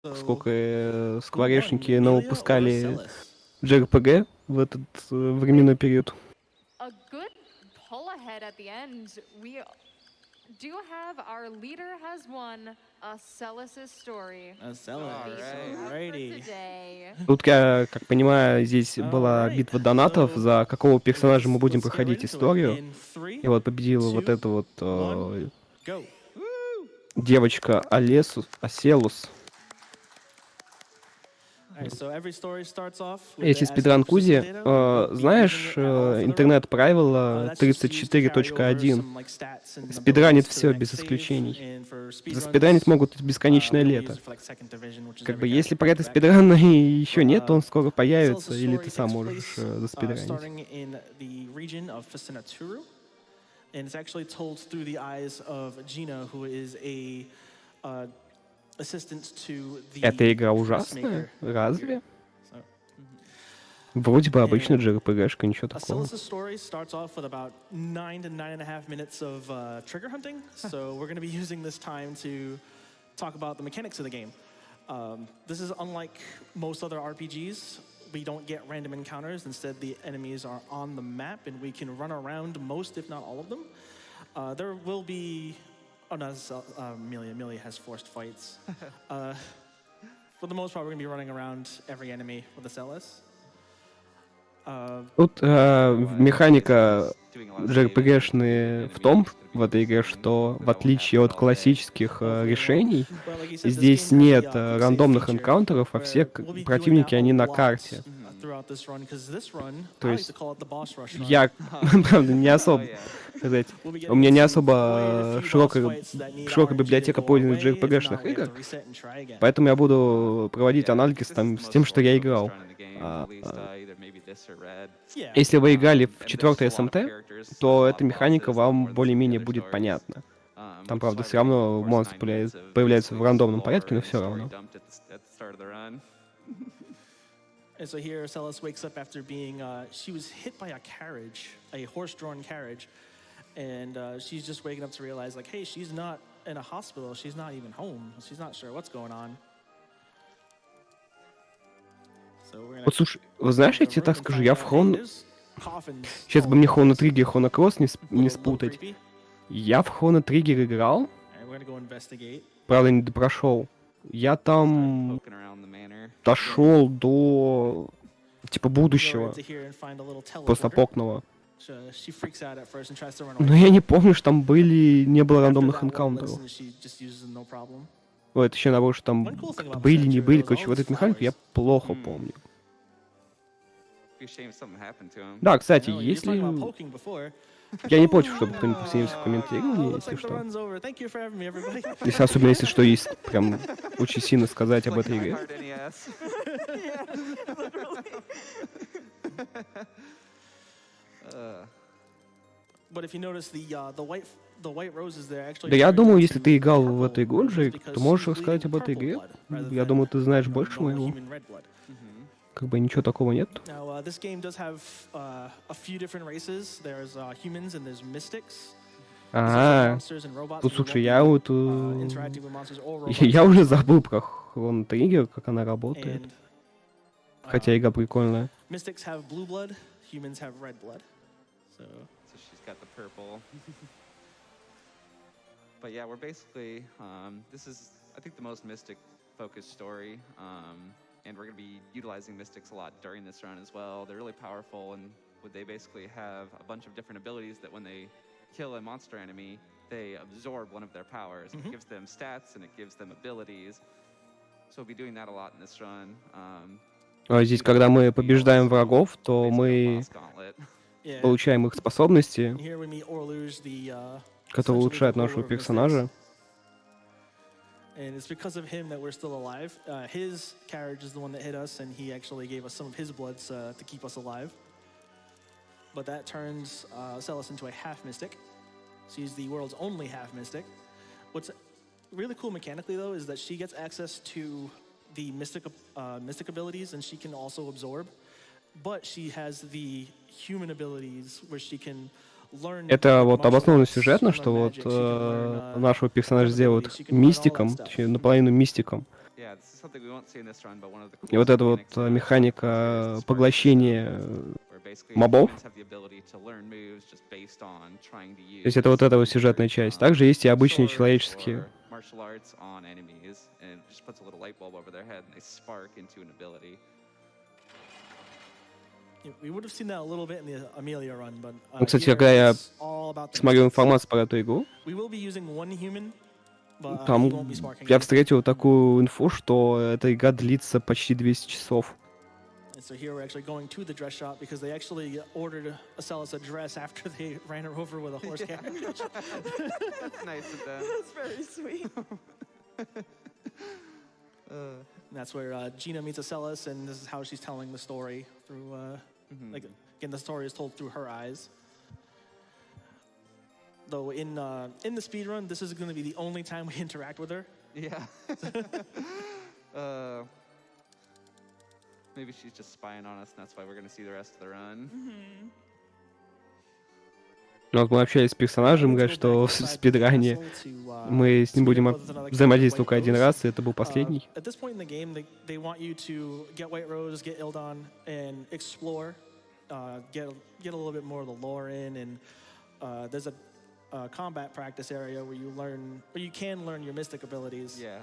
сколько скворечники навыпускали JRPG в этот временной период. A good pull ahead at the end. We do have our leader has won Aclesus story. Alrighty. Тут, я как понимаю, здесь была битва донатов, за какого персонажа мы будем проходить историю. И вот победила вот эта вот девочка Аселус. Если спидран Кузи, знаешь, интернет-правило 34.1. Спидранит все без исключений. Заспидранить могут бесконечное лето. Как бы, если про это спидрана еще нет, то он скоро появится, или ты сам можешь заспидранить. And it's actually told through the eyes of Gina, who is a assistant to the. Эта игра ужасная? Разве? Вроде бы обычная JRPG-шка, ничего такого. Aclesus' story starts off with about 9 to 9.5 minutes of trigger hunting, so we're going to be using this time to talk about the mechanics of the game. This is unlike most other RPGs. We don't get random encounters. Instead, the enemies are on the map, and we can run around most, if not all of them. There will be... Oh, no, this is Amelia. Amelia has forced fights. For the most part, we're going to be running around every enemy with the Aclesus. Тут механика JRPG-шная в том, в этой игре, что в отличие от классических решений, здесь нет рандомных энкаунтеров, а все противники, они на карте. То есть я, правда, не особо, сказать, у меня не особо широкая библиотека подлинных JRPG-шных игр, поэтому я буду проводить анализ там с тем, что я играл. Если вы играли в 4 СМТ, то эта механика вам более-менее будет понятна. Там, правда, все равно монстры появляются в рандомном порядке, но все равно. And so here, Aclesus wakes up after being, she was hit by a carriage, a horse-drawn carriage, and she's just waking up to realize, like, hey, she's not in a hospital, she's not even home, she's not sure what's going on. Вот слушай, вы знаешь, я тебе так скажу, я в Сейчас бы мне Chrono Trigger и Chrono Cross не спутать. Я в Chrono Trigger играл, правда, не допрошел. Я там дошел до типа будущего, постапокного. Но я не помню, что там не было рандомных энкаунтеров. Ой, это еще наоборот, что там были, не были. Короче, вот эту механику я плохо помню. Да, кстати, если... Я не против, чтобы кто-нибудь присоединился в комментарии, если что. Если, особенно если что, есть прям очень сильно сказать об этой игре. Да я думаю, если ты играл в эту игру, Джейк, то можешь рассказать об этой игре. Я думаю, ты знаешь больше моего. Как бы ничего такого нет. Вот слушай, я уже забыл про Chrono Trigger, как она работает. Хотя игра прикольная. But yeah, we're basically, this is, I think, the most Mystic-focused story, and we're going to be utilizing Mystics a lot during this run as well. They're really powerful, and they basically have a bunch of different abilities that when they kill a monster enemy, they absorb one of their powers. It gives them stats, and it gives them abilities. So we'll be doing that a lot in this run. Здесь, когда мы побеждаем врагов, то мы получаем их способности, который улучшает нашего персонажа. And it's because of him that we're still alive. His carriage is the one that hit us, and he actually gave us some of his blood to keep us alive. But that turns Aclesus into a half mystic. She's the world's only half mystic. What's really cool mechanically, though, is that she gets access to the mystic abilities, and she can also absorb. But she has the human abilities where she can. Это вот обосновано сюжетно, что вот нашего персонажа сделают мистиком, точнее, наполовину мистиком. Yeah, this is something we won't see in this run, but one of the И вот coolest эта вот mechanics in RUSC механика is the spark поглощения system, where basically мобов. humans have the ability to learn moves just based on trying to То есть это вот use эта вот either сюжетная часть. Также есть и обычные swords человеческие. or martial arts on enemies, and it just puts a little light bulb over their head, and they spark into an ability. We would have seen that a little bit in the Amelia run, but Ну, кстати, here когда я it's all about the смотрел mystics. информацию про эту игру, We will be using one human, but he там won't be sparking я anything. встретил такую инфу, что эта игра длится почти 200 часов. And so here we're actually going to the dress shop because they actually ordered Aclesus a dress after they ran her over with a horse carriage. That's nice of them. That's very sweet. And that's where Gina meets Aclesus, and this is how she's telling the story through, like, again, the story is told through her eyes. Though in the speed run, this is going to be the only time we interact with her. Yeah. Maybe she's just spying on us, and that's why we're gonna see the rest of the run. Ну, вот мы общались с персонажем, говорят, что в спидране мы с ним будем взаимодействовать только один раз, и это был последний. At this point in the game, they want you to get White Rose, get Ildon, and explore, get a little bit more of the lore in, and there's a combat practice area where you can learn your mystic abilities. Yeah.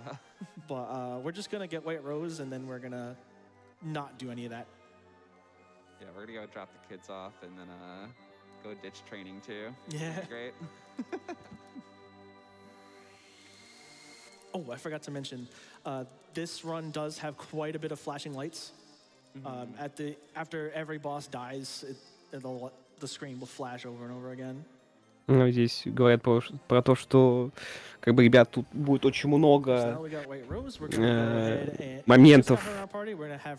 But we're just gonna get White Rose, and then we're gonna not do any of that. Yeah, we're gonna go drop the kids off, and then go ditch training too. Yeah. That'd be great. Oh, I forgot to mention, this run does have quite a bit of flashing lights. After every boss dies, the screen will flash over and over again. Ну, здесь говорят про то, что как бы, ребят, тут будет очень много моментов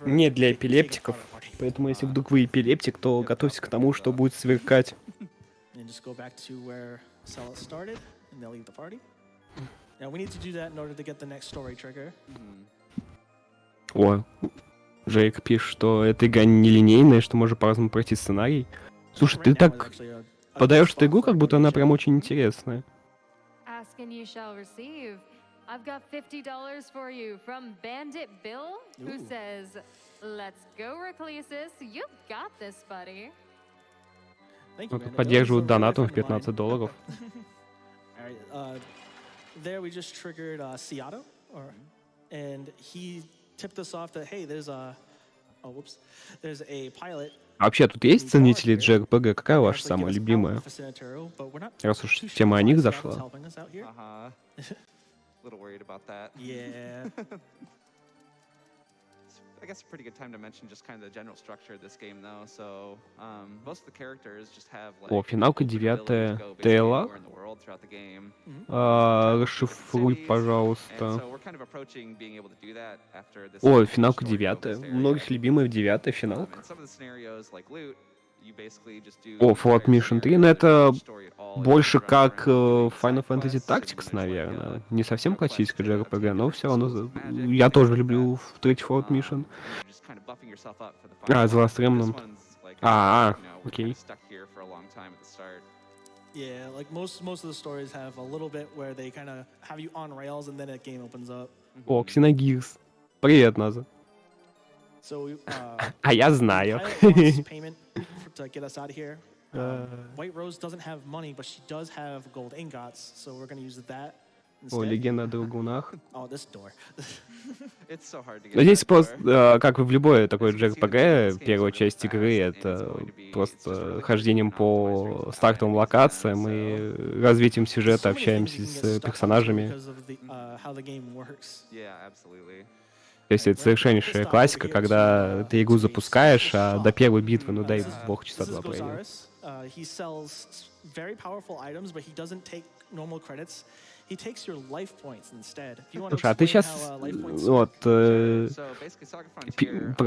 не для эпилептиков. Поэтому, если вдруг вы эпилептик, то готовьтесь к тому, что будет сверкать. О, Джейк пишет, что эта игра нелинейная, что можно по-разному пройти сценарий. Слушай, ты так подаешь эту игру, как будто она прям очень интересная. Ask and you shall receive. I've got $50 for you from Bandit Bill, who says, "Let's go, Aclesus. You've got this, buddy." Поддерживают донатом в $15. There we just triggered SaGa, and he tipped us off that hey, there's a pilot. А вообще, тут есть ценители JRPG? Какая ваша самая любимая? Раз уж тема о них зашла. Little worried about that. Yeah. I guess a pretty good time to mention just kind of the general structure of this game, though. So, most of the characters just have like. О, финалка 9-я. ТЛА? Расшифруй, пожалуйста. О, финалка 9-я. У многих любимая 9-я финалка. О, Fallout Mission 3, но это больше как Final Fantasy Tactics, наверное. Не совсем классическая JRPG, но все равно я тоже люблю третий Fallout Mission. The Last Remnant. Окей. Yeah, like most of the stories have a little bit where they kind of have you on rails and then a game opens up. О, Xenogears. Привет, Наза. So, а я знаю. To get us out of here. White Rose doesn't have money, but she does have gold ingots, so we're going to use that instead. О, легенда о Драгунах. Oh, this door. It's so hard to get. Здесь просто, как и в любой такой JRPG, первая часть игры — это просто хождением по стартовым локациям и развитием сюжета, общаемся с персонажами. То есть это совершеннейшая классика, когда ты игру запускаешь, а до первой битвы, ну дай бог, часа два пройдет. Слушай, а ты сейчас, вот,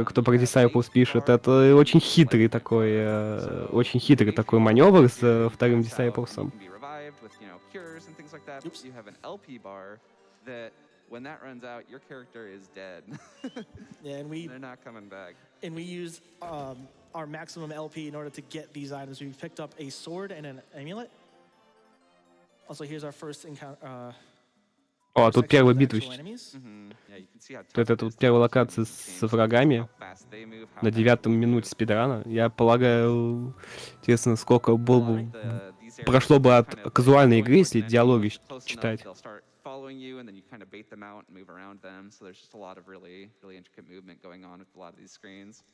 кто про Disciples пишет, это очень хитрый такой маневр с вторым Disciples'ом. When that runs out, your character is dead. Yeah, and they're not coming back. And we use our maximum LP in order to get these items. We picked up a sword and an amulet. Also, here's our first encounter. О, our тут section первая with битва. actual enemies. Yeah, you can see how Это tough it тут is to первая actually локация move с these games, врагами how fast they move, how на fast 9 we минуте move. спидрана. Я полагаю, интересно, сколько A было lot бы, of these areas прошло where бы you're от kind of like казуальной going игры, towards если an enemy, диалоги once you're close enough, читать. they'll start following you, and then you kind of bait them out and move around them. So there's just a lot of really intricate movement going on with a lot of these screens.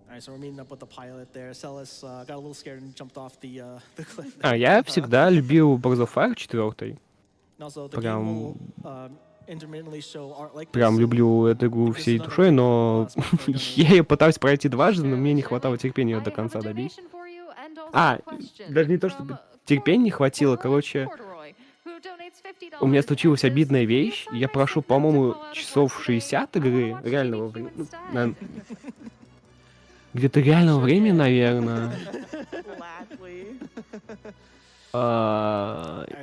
All right, so we're meeting up with the pilot there. Celis got a little scared and jumped off the cliff. Я всегда любил Breath of Fire 4. And also, the game Прям, will intermittently show art like this. прям so люблю эту I игру think this is всей another душой, tip, но especially for a я donation. ее пытаюсь пройти дважды, но мне не Surely, хватало surely. терпения ее I до have a конца добить. donation for you and also А, a question даже не то, from чтобы терпения не хватило, короче, Corduroy, who donates у меня $50 случилась and says, обидная "Can you вещь. assign Я my прошу, sick note to по-моему, call out of work часов today? 60 I wanna игры, watch реального TVQ времени. instead." Где-то реального времени, наверное. Gladly.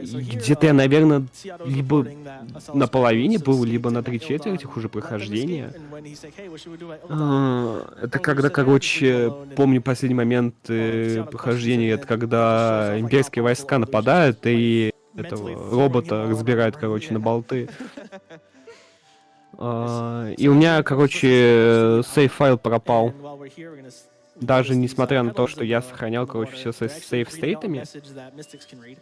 И где-то я, наверное, Seattle is либо reporting that Aclesus на половине Corporation's был, либо states на that 3/4 Ildon уже let them escape, прохождения. and when he's like, "Hey, what should we do at Ildon?" Это Corduroy когда, said, "Yeah, just leave him короче, alone," and помню последний момент Seattle questions прохождения, it, это and it just shows когда off, like, how имперские powerful войска Ildon is, нападают just, like, и mentally этого throwing робота him all разбирают, around. короче, на Yeah. болты. Yes. И у So меня, anyway, folks, this is короче, supposed to be сейф-файл пропал. And while we're here, we're gonna Даже notice these несмотря на то, headlands что in я the сохранял, короче, water. все They're actually reading out a сейф-стейтами. message that Mystics can read.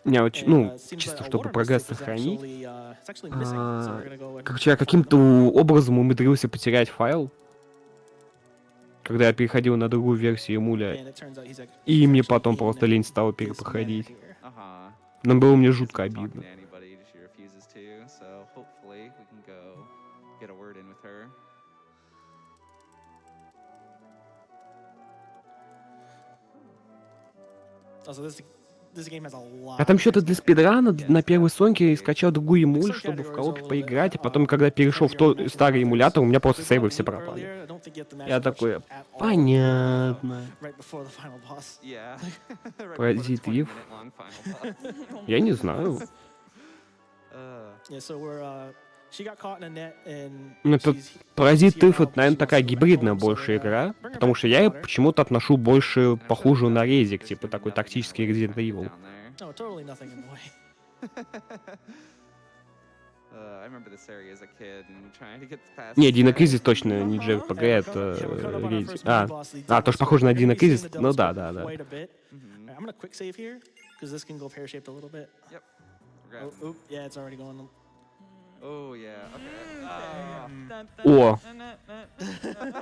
У меня, And ну, it seems чисто like a чтобы water прогресс mystic is сохранить. it's actually missing. So we're gonna go and Короче, я find каким-то them. образом умудрился потерять файл, когда я переходил на другую версию эмуля, And it turns out he's like, и he's мне actually потом in просто лень стало his manor перепроходить. here. Uh-huh. Но было мне She жутко isn't talking обидно. to anybody, she refuses to, so hopefully we can go get a word in with her. Also, this game has a lot А там of что-то text для content. спидрана Yes, на первой сонке definitely. скачал другую эмуль, Some чтобы в categories are коопе a little bit, поиграть, и потом, когда перешел в heavier than старый others. эмулятор, у меня просто There's сейвы one все beat пропали. earlier, I don't think you have to mash Я the такой, button at all, понятно. right before the final boss. Yeah. Right before the Паразит Ив. 20-minute-long final boss. Я не знаю. Yeah, so she got caught in a net and Это she's Паразит here Ив, now, это, but наверное, she такая wants to go back гибридная home, so больше we're игра, bring her потому back что to я ее water. почему-то отношу больше And I feel похожую like на there's резик, gonna типа be такой nothing in our тактический way Resident trying to get Evil. down there. No, totally nothing in the way. I remember this area as a kid and trying to get past. Не, this Dino guy. Crisis точно не Hey, JRPG, we're это coming up on our резик. first mini-boss, the тоже Devil's похоже на Court. We're gonna Dino be seeing Crisis? the Ну Devil's да, Court да, да. quite a bit. Mhm. I'm gonna quick save here because this can go pear-shaped a little bit. Yep. We're Oh, grabbing. oop, yeah, it's already going. Oh yeah. Okay. О,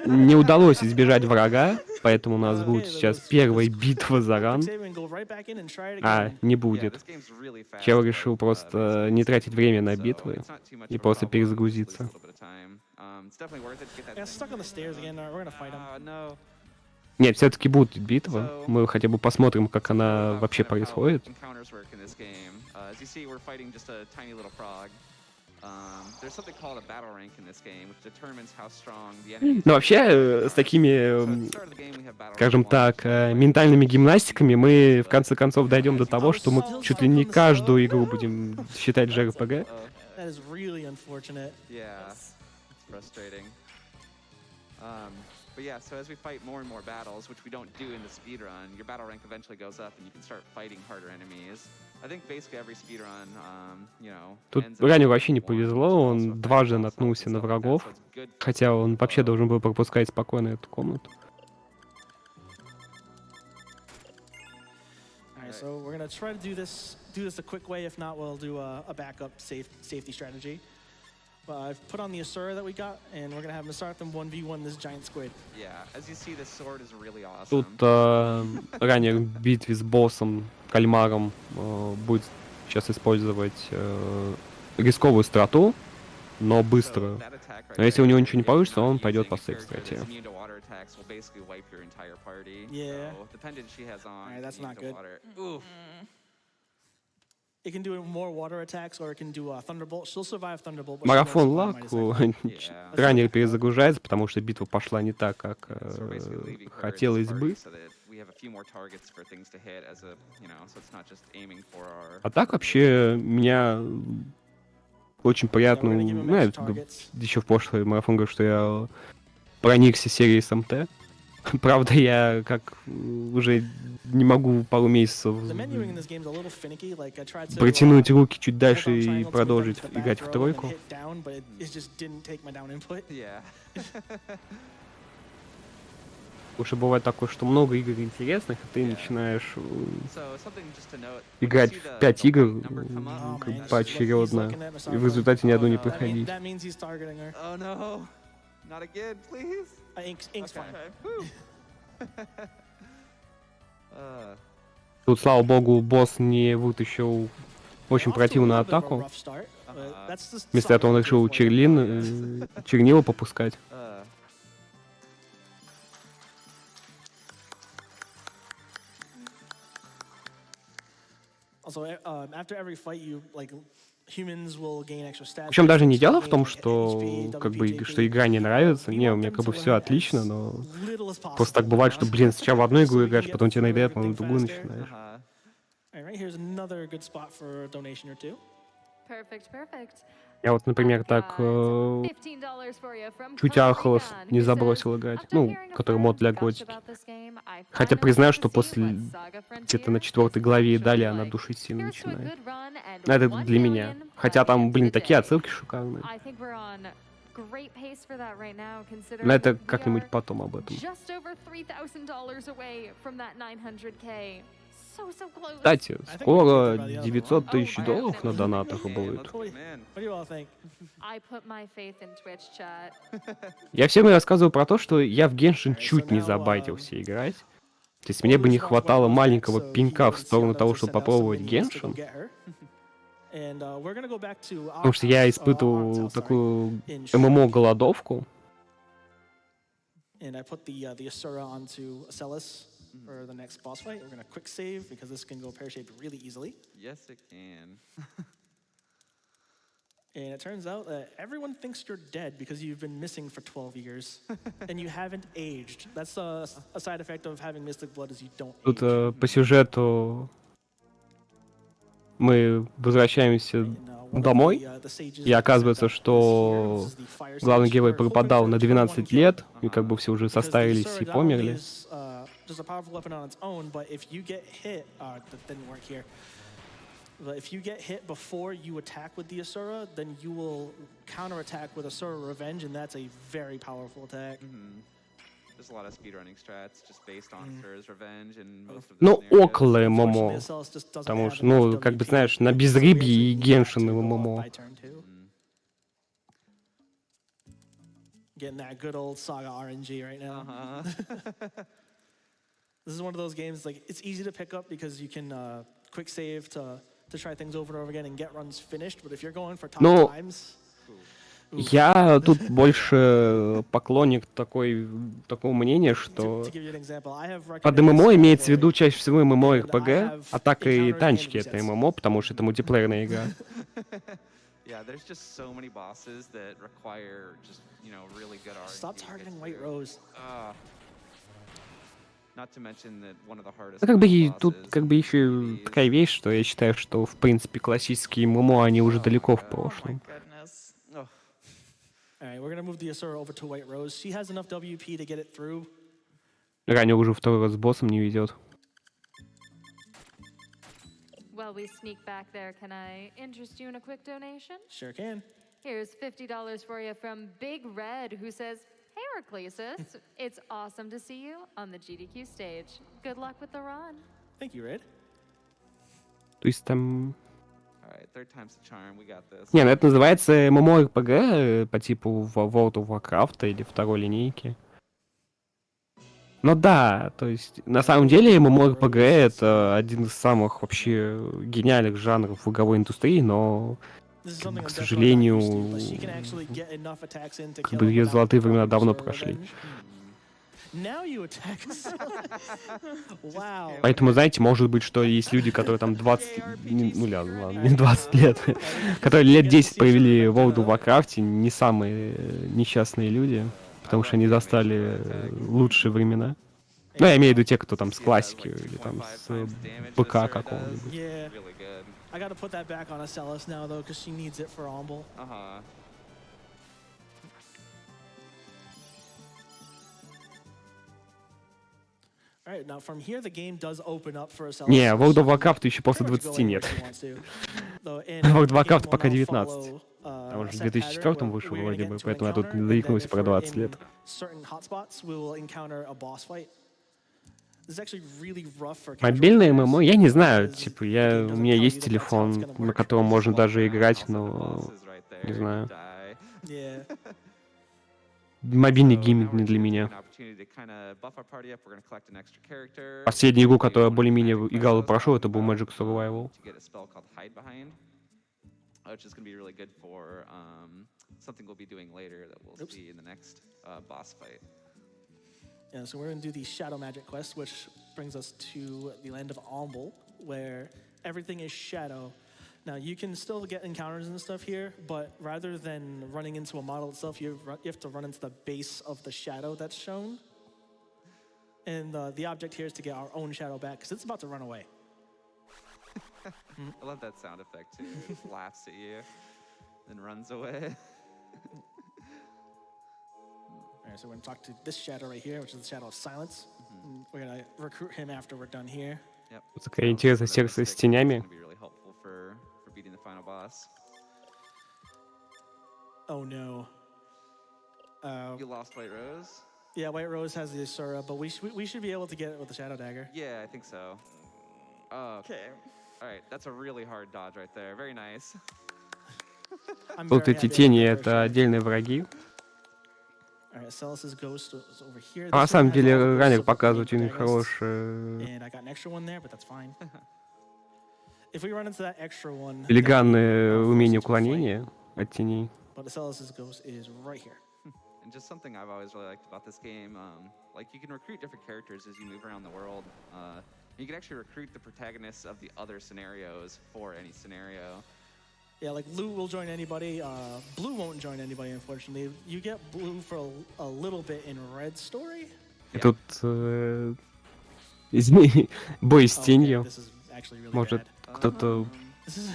не удалось избежать врага, поэтому у нас будет сейчас первая битва за Quick ран. save and go right back in and try it А, again. не Yeah, будет. this game's really fast Чел to решил load, просто basically не speed тратить время на so битвы it's not too much и of a просто problem, just lose перезагрузиться. a little bit of time. It's definitely worth it to get that Yeah, thing stuck on the stairs down. again. We're gonna fight him. No. Нет, все-таки будет битва. Мы хотя бы посмотрим, как она About вообще kind of how происходит. encounters work in this game. As you see, we're fighting just a tiny little frog. There's something called a battle rank in this game, which determines how strong the enemy is. Но вообще, с такими, So at the start of the game, we have battle скажем rank 1, так, which is like ментальными гимнастиками мы в but конце концов дойдем до as you того, see, что мы so чуть far ли не from the каждую start. игру будем считать JRPG. That is really unfortunate. Yeah, it's frustrating. But yeah, so as we fight more and more battles, which we don't do in the speedrun, your battle rank eventually goes up and you can start fighting harder enemies. I think basically every speedrun, you know, Тут ends up Раню with вообще не one, повезло, which is он also дважды fighting boss наткнулся levels на and stuff like that, врагов, so it's good to хотя он вообще low. должен был пропускать спокойно эту комнату. All right, so we're gonna try to do this the quick way. If not, we'll do a backup safety strategy. But I've put on the Asura that we got, and we're gonna have Nasartham 1v1 this giant squid. Yeah, as you see, this sword is really awesome. Тут ранее в битве с боссом, кальмаром, будет сейчас использовать рисковую страту, но быструю. So that attack right Но если у него there, ничего не if you're получится, not он пойдет using по a character that's сейф-страте. immune to water attacks, will basically wipe your entire party. Yeah. So the pendant she has on Alright, is that's immune not to good. water. Oof. It can do more water attacks, or it can do a Thunderbolt. She'll survive Thunderbolt, but Марафон she won't survive лаку Mighty ранее перезагружается, потому что битва пошла не так, как So we're basically leaving her in this хотелось party бы. so that we have a few more targets for things to hit as a, you know, so it's not just aiming for our. А так вообще меня очень приятно, we're gonna give him ну, я extra targets. еще в прошлый марафон говорю, что я проникся серией СМТ. Правда, я как уже не могу пару месяцев The menuing in this game is a little finicky. Like I tried to протянуть руки чуть hold дальше down и triangle to move them продолжить to the back играть в row and then тройку. hit down, but it just didn't take my down input. Yeah. Потому что бывает такое, что много игр интересных, и ты Yeah. начинаешь So something just to note. When you играть see в the 5 игр white number come up, Oh как man, бы he's поочередно, looking at и в Masako. результате ни одну не Oh, no. проходить. That means he's targeting her. Oh no, not again, please. Ink's fine. Whew. Тут, слава богу, босс не вытащил очень Off to a противную little bit of a атаку. rough start, but that's just Вместо этого он SaGa решил for you. чернила попускать. Also, after every fight, you like humans will gain extra stats. Причем даже не so дело gain, в том, like, что HP, как бы WP, что игра не нравится. We Не, у want меня them как бы to все learn отлично, as но little as просто так possible, бывает, huh? что, блин, сначала в одну Just игру so we can играешь, get потом тебе through надоедает, потом в everything другую faster. начинаешь. All right, here's another good spot for a donation or two. Perfect, perfect. Я вот, например, I've так got $15 for you from чуть Puerto Ахолос Rican, не who забросил says, играть. after Ну, hearing a который friend мод для gush готики. about this game, I Хотя finally признаю, got to что see после what SaGa где-то на Frontier 4 is главе и actually далее она like. душить сильно Here's to a начинает. good run and Но это 1 для меня. million Хотя by the там, end блин, of the такие day. отсылки шикарные. I think we're on great pace for that right now, considering Но это we как-нибудь are потом об этом. just over $3,000 away from that 900K. So close. Кстати, I think we скоро picked up by the end of the 900 run. тысяч Oh, долларов на definitely. донатах Man, будет. let's go, man. What do you all think? I put my faith in Twitch chat. Я всем рассказываю про то, что я в Геншин Alright, so чуть не now, забайтился играть. То есть мне бы не Orders wants White хватало Rose back, маленького so he пинка в wants сторону Sienna того, to чтобы send out some попробовать minions to go Геншин. get her. And we're gonna go back to our Потому что я house, our испытывал aunt's house, sorry, такую in Shrek. ММО-голодовку. And I put the Asura onto Aclesus for the next boss fight. We're gonna quick save because this can go pear-shaped really easily. Yes, it can. And it turns out that everyone thinks you're dead because you've been missing for 12 years and you haven't aged. That's a side effect of having Mystic Blood is you don't Тут age. по сюжету мы возвращаемся And, one of домой, the sages и sent оказывается, out this что here. This is the fire главный sage. герой We're hoping пропадал for на a 12 1 kill. лет, и как бы все уже Because the состарились Asura и not only померли. is just a powerful weapon on its own, but if you get hit, that didn't work here. But if you get hit before you attack with the Asura, then you will counterattack with Asura Revenge, and that's a very powerful attack. There's a lot of speedrunning strats just based on Sura's Revenge and most of the Ну, scenarios. около Unfortunately, ММО. Aclesus just doesn't Потому have что, enough ну, как бы, WP, знаешь, на so we безрыбье actually и need that Геншин to и go off ММО. by turn 2. Getting that good old SaGa RNG right now. This is one of those games, like, it's easy to pick up because you can quick save to try things over and over again and get runs finished, but if you're going for top Ну, times... я тут больше поклонник такого мнения, что To give you an example, I have под recommended ММО SaGa имеется в for виду it. чаще всего ММО And I РПГ, have атака и encounters танчики and это resets. ММО, потому что это мультиплеерная игра. Yeah, there's just so many bosses that require just, really good RNG. Stop to get targeting White through. Rose. Not to mention that one of the hardest Ну, как бы final тут bosses как бы in еще PvE is- такая вещь, что я считаю, что в принципе классические ММО, они уже Oh my далеко в God. прошлом. Goodness. Oh, All right, we're gonna move the Asura over to White Rose. She has enough WP to get it through. Ранее уже второй раз с боссом не ведет. While we sneak back there, can I interest you in a quick donation? Sure can. Here's $50 for you from Big Red, who says, "Hey, Aclesus, it's awesome to see you on the GDQ stage. Good luck with the run." Thank you, Red. То есть там... all right, third time's the charm. We got this. Не, ну это называется ММО-РПГ по типу World of Warcraft или второй линейки. Ну да, то есть на самом деле ММО-РПГ это один из самых вообще гениальных жанров в игровой индустрии, но This is К something I'm definitely not сожалению, used to, but she can actually get enough attacks in to как kill бы him ее without золотые времена proper давно Asura прошли. Revenge. Now you attack us. Wow. Поэтому, знаете, может быть, что есть люди, которые там 20, ну ладно, не 20 лет, которые лет 10 провели в World of Warcraft, не самые несчастные люди, потому что они застали лучшие времена. Ну, я имею в виду те, кто там с классики или там с ПК какого-нибудь. Yeah. Really good. I gotta put that back on Aclesus now, though, because she needs it for Omble. Alright, now from here the game does open up for Aclesus. Не, World of So Warcraft еще после pretty much go 20 anywhere нет. she wants to. Though, and World of the game Warcraft will пока now 19. follow, Там уже в a set 2004 pattern where вышел we're gonna вроде get бы, into an поэтому я тут encounter, and then заикнулся if про we're 20 in лет. certain hotspots, we will encounter a boss fight. This is actually really rough for casual Мобильное players, ММО, я не знаю, because типа, the game у doesn't меня tell есть you that that's how it's телефон, gonna на work. котором можно Walk даже around, играть, also the но bosses right there, не you знаю. die. Yeah. Мобильный So now гейминг we're не для gonna take меня. an opportunity to kinda buff our party up. We're gonna collect an extra character. Последнюю игру, Maybe которую я one of the более-менее magic играл и quests I was прошел, talking это был about, Magic Survival. to get a spell called Hide Behind, which is gonna be really good for something we'll be doing later that we'll see in the next boss fight. Yeah, so we're going to do the Shadow Magic quest, which brings us to the land of Omble, where everything is shadow. Now, you can still get encounters and stuff here, but rather than running into a model itself, you have to run into the base of the shadow that's shown. And the object here is to get our own shadow back, because it's about to run away. I love that sound effect too. It just laughs at you, then runs away. All right, so we're going to talk to this shadow right here, which is the Shadow of Silence. And we're going to recruit him after we're done here. Yep. Такая интересная секция с тенями. It's gonna be really helpful for beating the final boss. Oh, no. You lost White Rose? Yeah, White Rose has the Asura, but we should be able to get it with the Shadow Dagger. Yeah, I think so. Oh, okay. All right, that's a really hard dodge right there. Very nice. I'm Вот very эти happy I тени — got the first это shot. отдельные враги. All right, Celis's ghost is over here. А на This one самом has all the деле ghosts ранее of the показывать у main них protagonists, хорошие and I got an extra one there, but that's fine. If we run into that extra one, филигранные then we, умения force into a fight. уклонения от теней. But Celis's ghost is right here. And just something I've always really liked about this game, like you can recruit different characters as you move around the world. You can actually recruit the protagonists of the other scenarios for any scenario. Yeah, like Blue will join anybody. Blue won't join anybody, unfortunately. You get Blue for a little bit in Red's story. И тут извини, бой с Okay, тенью. this is actually really Может, bad. кто-то This is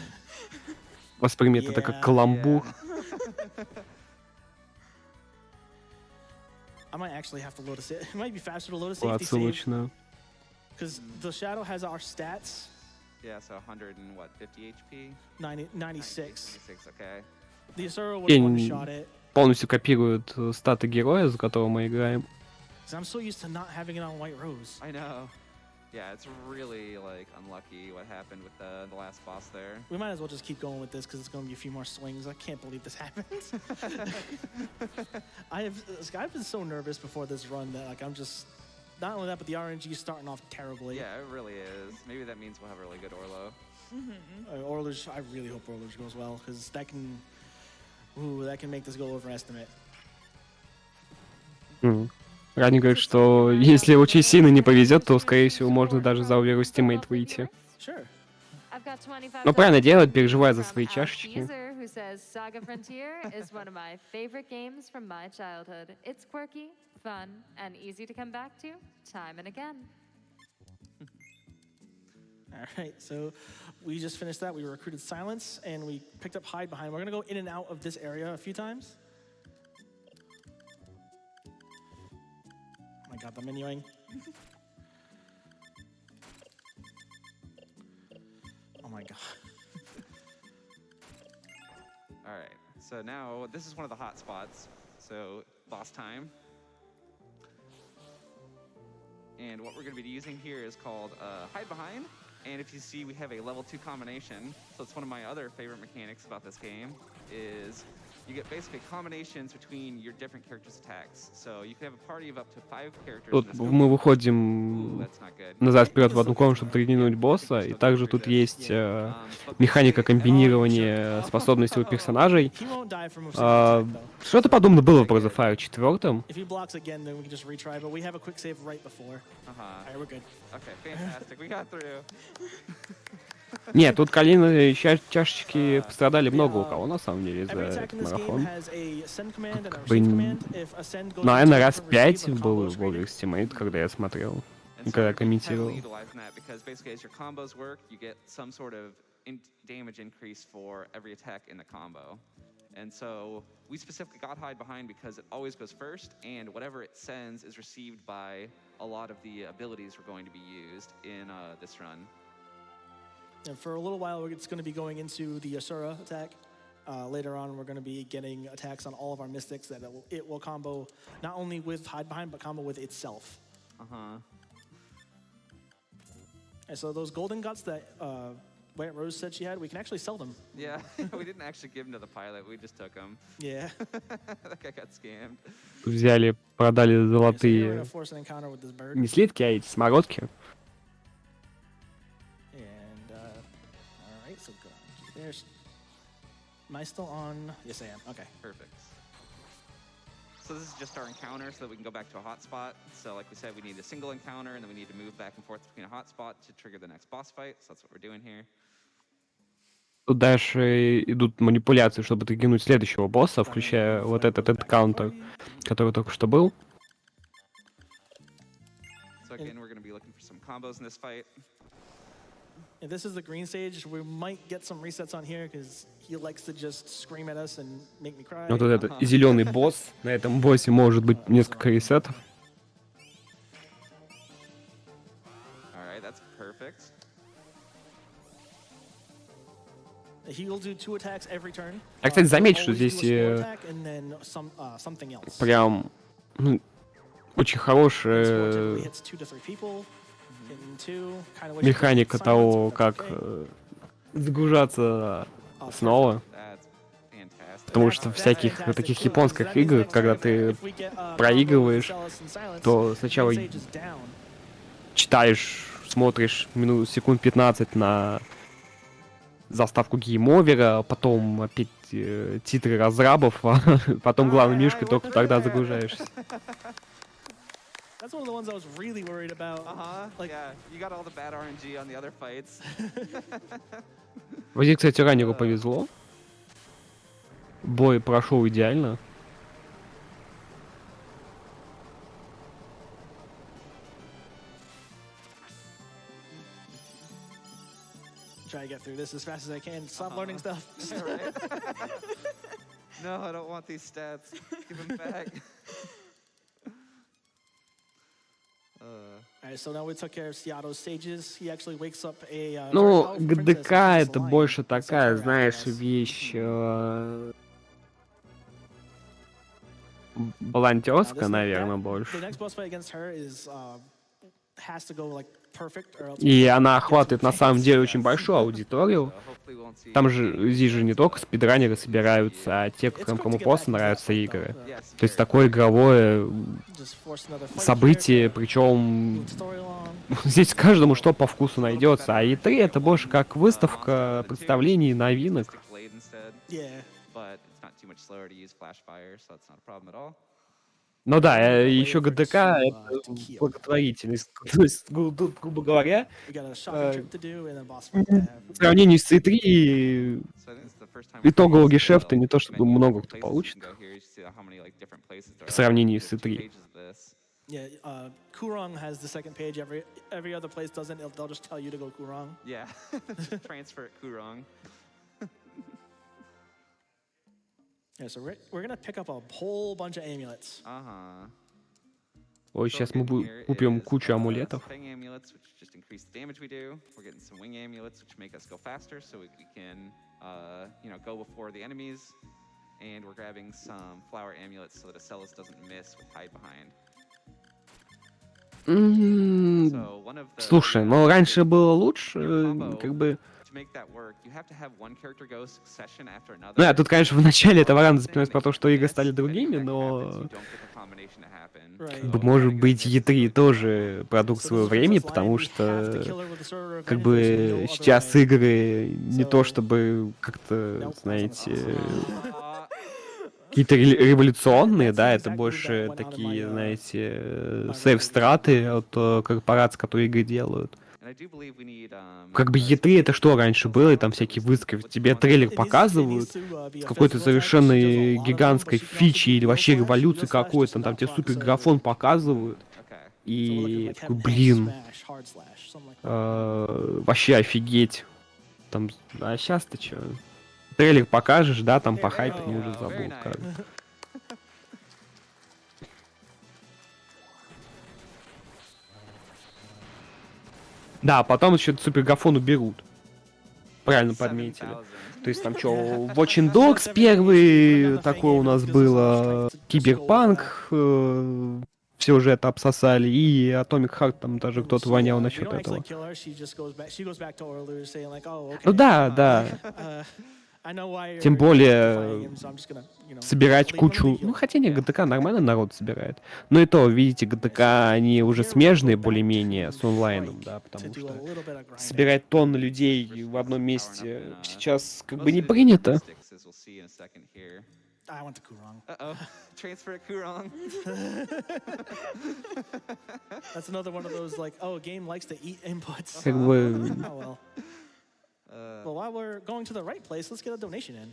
воспримет это как Yeah. каламбур. I might actually have to load a save. It might be faster to load a safety save Отсылочную. because the Shadow has our stats. Yeah, so 150 HP? 96. 96, okay. The Asura would Тень one-shot it. полностью копирует статы героя, за которого мы играем. 'Cause I'm so used to not having it on White Rose. I know. Yeah, it's really like unlucky what happened with the last boss there. We might as well just keep going with this because it's going to be a few more swings. I can't believe this happened. I've been so nervous before this run that like I'm just not only that, but the RNG is starting off terribly. Yeah, it really is. Maybe that means we'll have a really good Orlo. Orluge, I really hope Orluge goes well because that can make this go over estimate. Ранее говорит, что если очень сильно не повезет, то, скорее всего, можно даже за Overwatch Ultimate выйти. Sure. Ну, правильно делать, переживая за свои чашечки. Who says SaGa Frontier is one of my favorite games from my childhood. It's quirky, fun, and easy to come back to time and again. All right, so we just finished that. We recruited Silence and we picked up Hide Behind. We're gonna go in and out of this area a few times. Oh my god, the menuing. Oh my god. All right, so now this is one of the hot spots. So boss time. And what we're going to be using here is called Hide Behind. And if you see, we have a level 2 combination. So it's one of my other favorite mechanics about this game is you get basically combinations between your different characters' attacks. So you can have a party of up to 5 characters. Тут in this мы Ooh, выходим that's not good. назад-вперед в одну комнату, чтобы тренировать босса, и также тут есть механика комбинирования способностей у персонажей. He won't die from a single attack, though. Что-то подобное было в Breath of Fire 4. If he blocks again, then we can just retry, but we have a quick save right before. Uh-huh. All right, we're good. Okay, fantastic. We got through. Нет, тут калийные чашечки пострадали много у кого, на самом деле, за Every attack этот in this game марафон. has a send command and a Как receive бы, command. If a send goes наверное, into a раз different 5 receive, a был combo в screen. Overwatch когда я смотрел, And so когда we're комментировал. heavily utilizing that because basically as your combos work, you get some sort of damage increase for every attack in the combo. And so we specifically got hide behind because it always goes first, and whatever it sends is received by a lot of the abilities we're going to be used in this run. And for a little while, it's going to be going into the Asura attack. Later on, we're going to be getting attacks on all of our mystics that it will combo not only with hide behind, but combo with itself. And so those golden guts that White Rose said she had, we can actually sell them. Yeah, we didn't actually give them to the pilot, we just took them. Yeah. That guy got scammed. Взяли, продали So here we're золотые going to force an encounter with this bird. не слитки, а эти самородки. And, all right, so good. There's... Am I still on? Yes, I am. Okay. Perfect. So this is just our encounter so that we can go back to a hotspot. So like we said, we need a single encounter, and then we need to move back and forth between a hotspot to trigger the next boss fight. So that's what we're doing here. Тут дальше идут манипуляции, чтобы триггернуть следующего босса, включая вот этот энкаунтер, который только что был. So again, we're going to be looking for some combos in this fight. And this is the green stage. We might get some resets on here because he likes to just scream at us and make me cry. Вот этот зеленый босс. На этом боссе может быть несколько ресетов. Alright, that's perfect. He'll do 2 attacks every turn. Я, кстати, заметил, что Always do a здесь slow attack and then something else. прям очень Sports хорошая typically hits 2 to 3 people. Hitting 2, kind of what you механика did with того, silence, but как that's okay. загружаться снова. That's fantastic. Потому что в всяких Fantastic таких too, японских because that means играх, next когда time ты if we get, combo проигрываешь, with Aclesus and Silence, то сначала green stage is down. читаешь, смотришь минут секунд 15 на заставку гейм-овера, потом опять титры разрабов, а потом главной мишкой только тогда загружаешься. That's one of the ones I was really worried about. Like, Yeah, you got all the bad RNG on the other fights. Вот здесь, кстати, раннеру повезло. Бой прошел идеально. try to get through this as fast as I can. Stop learning stuff. No, I don't want these stats. Give them back. Alright, so now we took care of Seattle's sages. He actually wakes up a. Ну, very powerful princess ГДК who keeps это the lion больше and sets такая, her after знаешь, us. вещь This волонтерская, ne- наверное, that- больше. The next boss fight against her is has to go like perfect or else. И we она get some охватывает на самом fans. деле очень большую аудиторию. Hopefully we won't see Там же здесь же не только спидранеры собираются, а те, It's кому quick to get просто back into нравятся that fight, игры. though. Yes, То есть very такое игровое Just force another fight событие, here to причем move the story along. здесь каждому что по вкусу найдется. А E3 это больше как выставка представлений, новинок. Stick blade instead, Yeah. but it's not too much slower to use flash fire, so that's not a problem at all. Ну да, Wait еще for ГДК to, это to heal. благотворительность. То есть, тут, грубо говоря, We got a shotgun trip to do and a boss fight to have. в сравнении с E3 So I think it's the first time итогового we've seen гешефта the не то чтобы menu of много different кто places you получит. can go here. You see how many, like, different places there По are. сравнению с There's two E3. pages of this. Yeah, Kurong has the second page. Every other place doesn't. They'll just tell you to go Kurong. Yeah, transfer at Kurong. Yeah, so we're gonna pick up a whole bunch of amulets. Ой, So сейчас what мы we're getting here купим is, кучу some амулетов. fang amulets, which just increase the damage we do. We're getting some wing amulets, which make us go faster, so we can, go before the enemies. And we're grabbing some flower amulets so that Aclesus doesn't miss with hide behind. So one of the Слушай, ну раньше было лучше, combo, как бы... to make that work, you have to have one character go succession after another. Ну, тут, конечно, в начале этого рано запоминать про то, что игры If стали anything другими, happens, но... you don't get the combination to happen. Right. Как бы, So может быть, E3 тоже продукт So своего this is времени, Princess Lion. потому We have to что, kill her with the Sword of как Revenge. There's бы, no other сейчас way. игры не то So- чтобы как-то, Nope, знаете, Uh, какие-то революционные, да, That's это exactly больше what went out of такие, my, знаете, my сейф-страты от корпораций, которые игры делают. and I do believe we need, Как бы E3 это что раньше было, и там всякие выставки, тебе трейлер It needs показывают, to, be с a какой-то festival type. She does a совершенно lot of them, гигантской but she can also фичей do или no вообще flash, революции no slash, какой-то, just там not тебе proc, супер so графон показывают, Okay. So we're и looking like такой, have блин, smash, hard slash, something like that. вообще офигеть. Там, а сейчас-то чё? трейлер покажешь, да, там по There we хайпу, go. уже Very забыл nice. как. Да, потом еще супергафон уберут. Правильно подметили. 7,000. То есть там что, Watching Dogs первый, такой у нас было, Киберпанк, все уже это обсосали, и Atomic Heart там даже кто-то вонял насчет этого. Ну да, да. Тем более собирать кучу... Ну, хотя не, ГТК нормально народ собирает. Но и то, видите, ГТК, они уже смежные более-менее с онлайном, да, потому что собирать тонны людей в одном месте сейчас как бы не принято. Mystics, as we'll see in a second here. I went to Kurong. Uh-oh. Transfer at Kurong. That's another one of those like, oh, a game likes to eat inputs. Как бы... Oh well. Well, while we're going to the right place, let's get a donation in.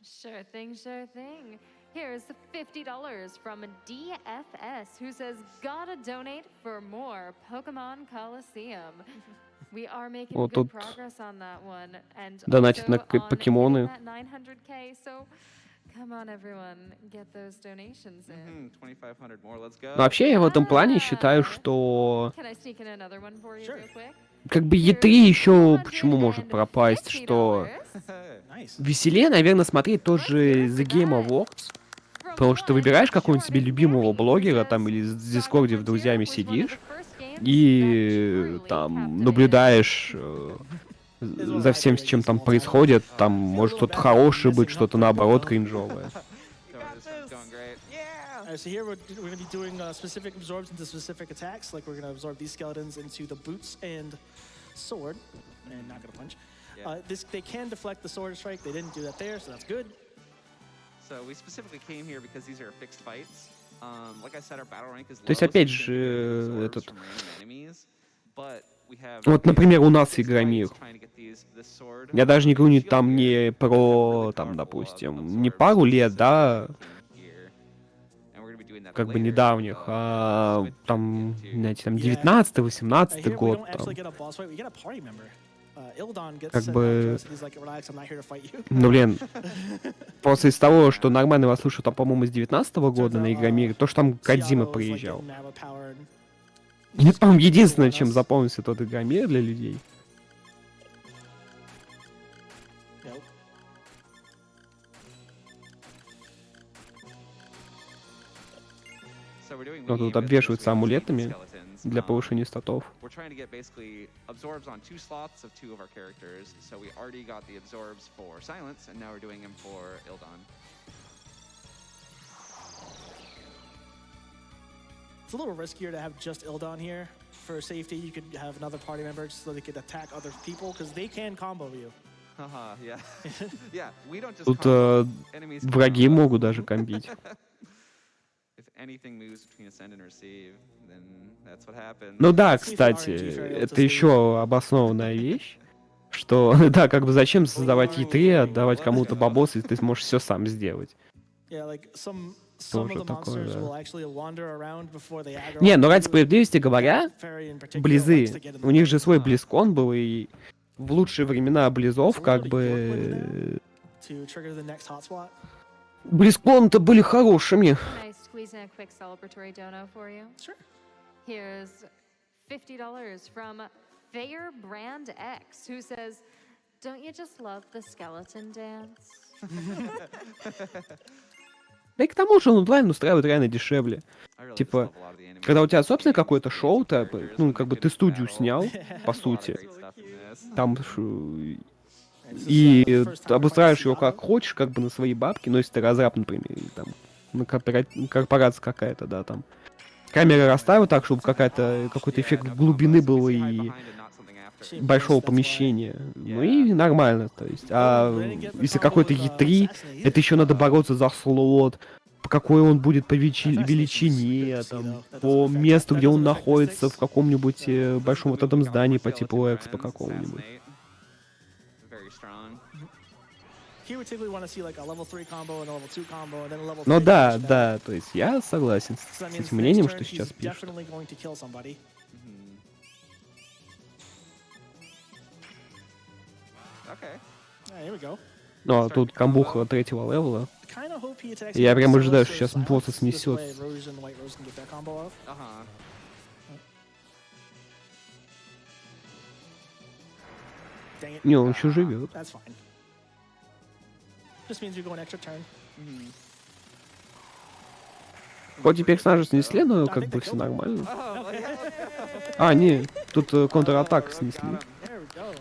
Sure thing, sure thing. Here's $50 from DFS, who says, gotta donate for more Pokemon Coliseum. We are making Вот good тут progress on that one. And донатить на also on покемоны. hitting that 900K, so come on, everyone, get those donations in. 2,500 more. Let's go. Но вообще я в этом плане считаю, что Can I sneak in another one for you Sure. real quick? как бы E3 еще почему может пропасть, что Nice. веселее, наверное, смотреть тоже The Game Awards, потому что ты выбираешь какого-нибудь себе любимого блогера там или в Дискорде в друзьями сидишь и там наблюдаешь за всем, с чем там происходит, там может что-то хорошее быть, что-то наоборот кринжовое. Going great. So here we're going to be doing specific absorbs into specific attacks. Like we're going to absorb these skeletons into the boots and sword, and not going to punch. Yeah. They can deflect the sword strike. They didn't do that there, so that's good. So we specifically came here because these are fixed fights. Like I said, our battle rank is low. То есть so опять we can't же get absorbs этот... from random enemies, but we have Вот, например, у нас fixed Игромир. fights trying to get this sword. Я даже не говорю не там Shield не here, про, really там, powerful, допустим, не absorbs, пару лет, so да, we came here. And we're gonna be doing that как бы later, недавних, а with там, Gen 2. знаете, там Yeah. 19-18 Here we год, don't там, actually get a boss fight. We get a party member. Ildan gets как sent бы, after us, and he's like, relax, I'm not here to fight you. ну, блин, после того, что нормально вас слушаю, там, по-моему, с 19-го года на Игромире, то, что там Кодзима Seattle is like приезжал. getting Nava power and Мне, just по-моему, kinda единственное, one чем us. запомнился тот Игромир для людей. Nope. So we're doing Ну, тут mini обвешиваются mythos, we have амулетами skeletons. для повышения статов. We're trying to get basically absorbs on 2 slots of 2 of our characters. So we already got the absorbs for Silence, and now we're doing them for Ildan. It's a little riskier to have just Ildan here. For safety, you could have another party member so they could attack other people, because they can combo you. Haha, yeah. Yeah, we don't just Тут combo, enemies can враги combo us. могут даже комбить. If anything moves between ascend and receive, then that's what happens. Ну да, Let's see if the кстати, RNG fairy able to это stay еще обоснованная вещь, что, да, как бы зачем создавать E3, отдавать кому-то бабос, если ты сможешь все сам сделать. Yeah, like some of Тоже the такое, monsters да. will actually wander around before they aggro. Не, ну on ради you. справедливости говоря, That fairy in particular likes to Близы, get in the у них way. же свой Близкон был, и в лучшие времена Близов, So как we'll go to бы... York to trigger the next hotspot. Близкон-то были хорошими. Can I squeeze in a quick celebratory dono for you? Sure. Here's $50 from Fair Brand X, who says, don't you just love the skeleton dance? Да и к тому же онлайн устраивает реально дешевле. I really just Типа, love a lot of the enemies. когда у тебя собственное Like, какое-то basic шоу, characters, ну, when как they бы get ты into студию battle. снял, по There's a lot of сути, great stuff in this. там And this is, и the first time we're обустраиваешь fighting его SaGa. как хочешь, как бы на свои бабки, но если ты разраб, например, или там, ну, корпорация какая-то, да, там, камеры расставил так, чтобы какой-то эффект Yeah, no глубины combos. We был see hide и behind and not something after. Shame большого that's why. помещения. Ну и нормально, то есть. А Well, then you get the если combo какой-то with, E3, Assassinate. это еще надо бороться за слот, по какой он будет по величине, That's там, good to see, though. That по doesn't affect- месту, that где он doesn't affect находится, Mystics. в каком-нибудь большом вот этом Moving on здании for по типу skeleton Экспо friends, какого-нибудь. Assassinate. Very strong. Here we typically want to see like a level 3 combo and a level 2 combo and then a level 3. Ну да, finish that. да, то есть я согласен So с that means этим next мнением, turn что сейчас he's пишут. definitely going to kill somebody. Mhm. Okay. Here we go. Ну, а тут камбуха 3-го левела. Kinda hope he attacks Я me with прям Silence ожидаю, что or сейчас босса Silence. This снесет. way Rouge and White Rose can get their combo off. Uh-huh. Dang it. Не, он еще живет. That's fine. Just means you go an extra turn. Хоть и персонажа снесли, но как бы все нормально. А, не, тут контратак снесли. There we go.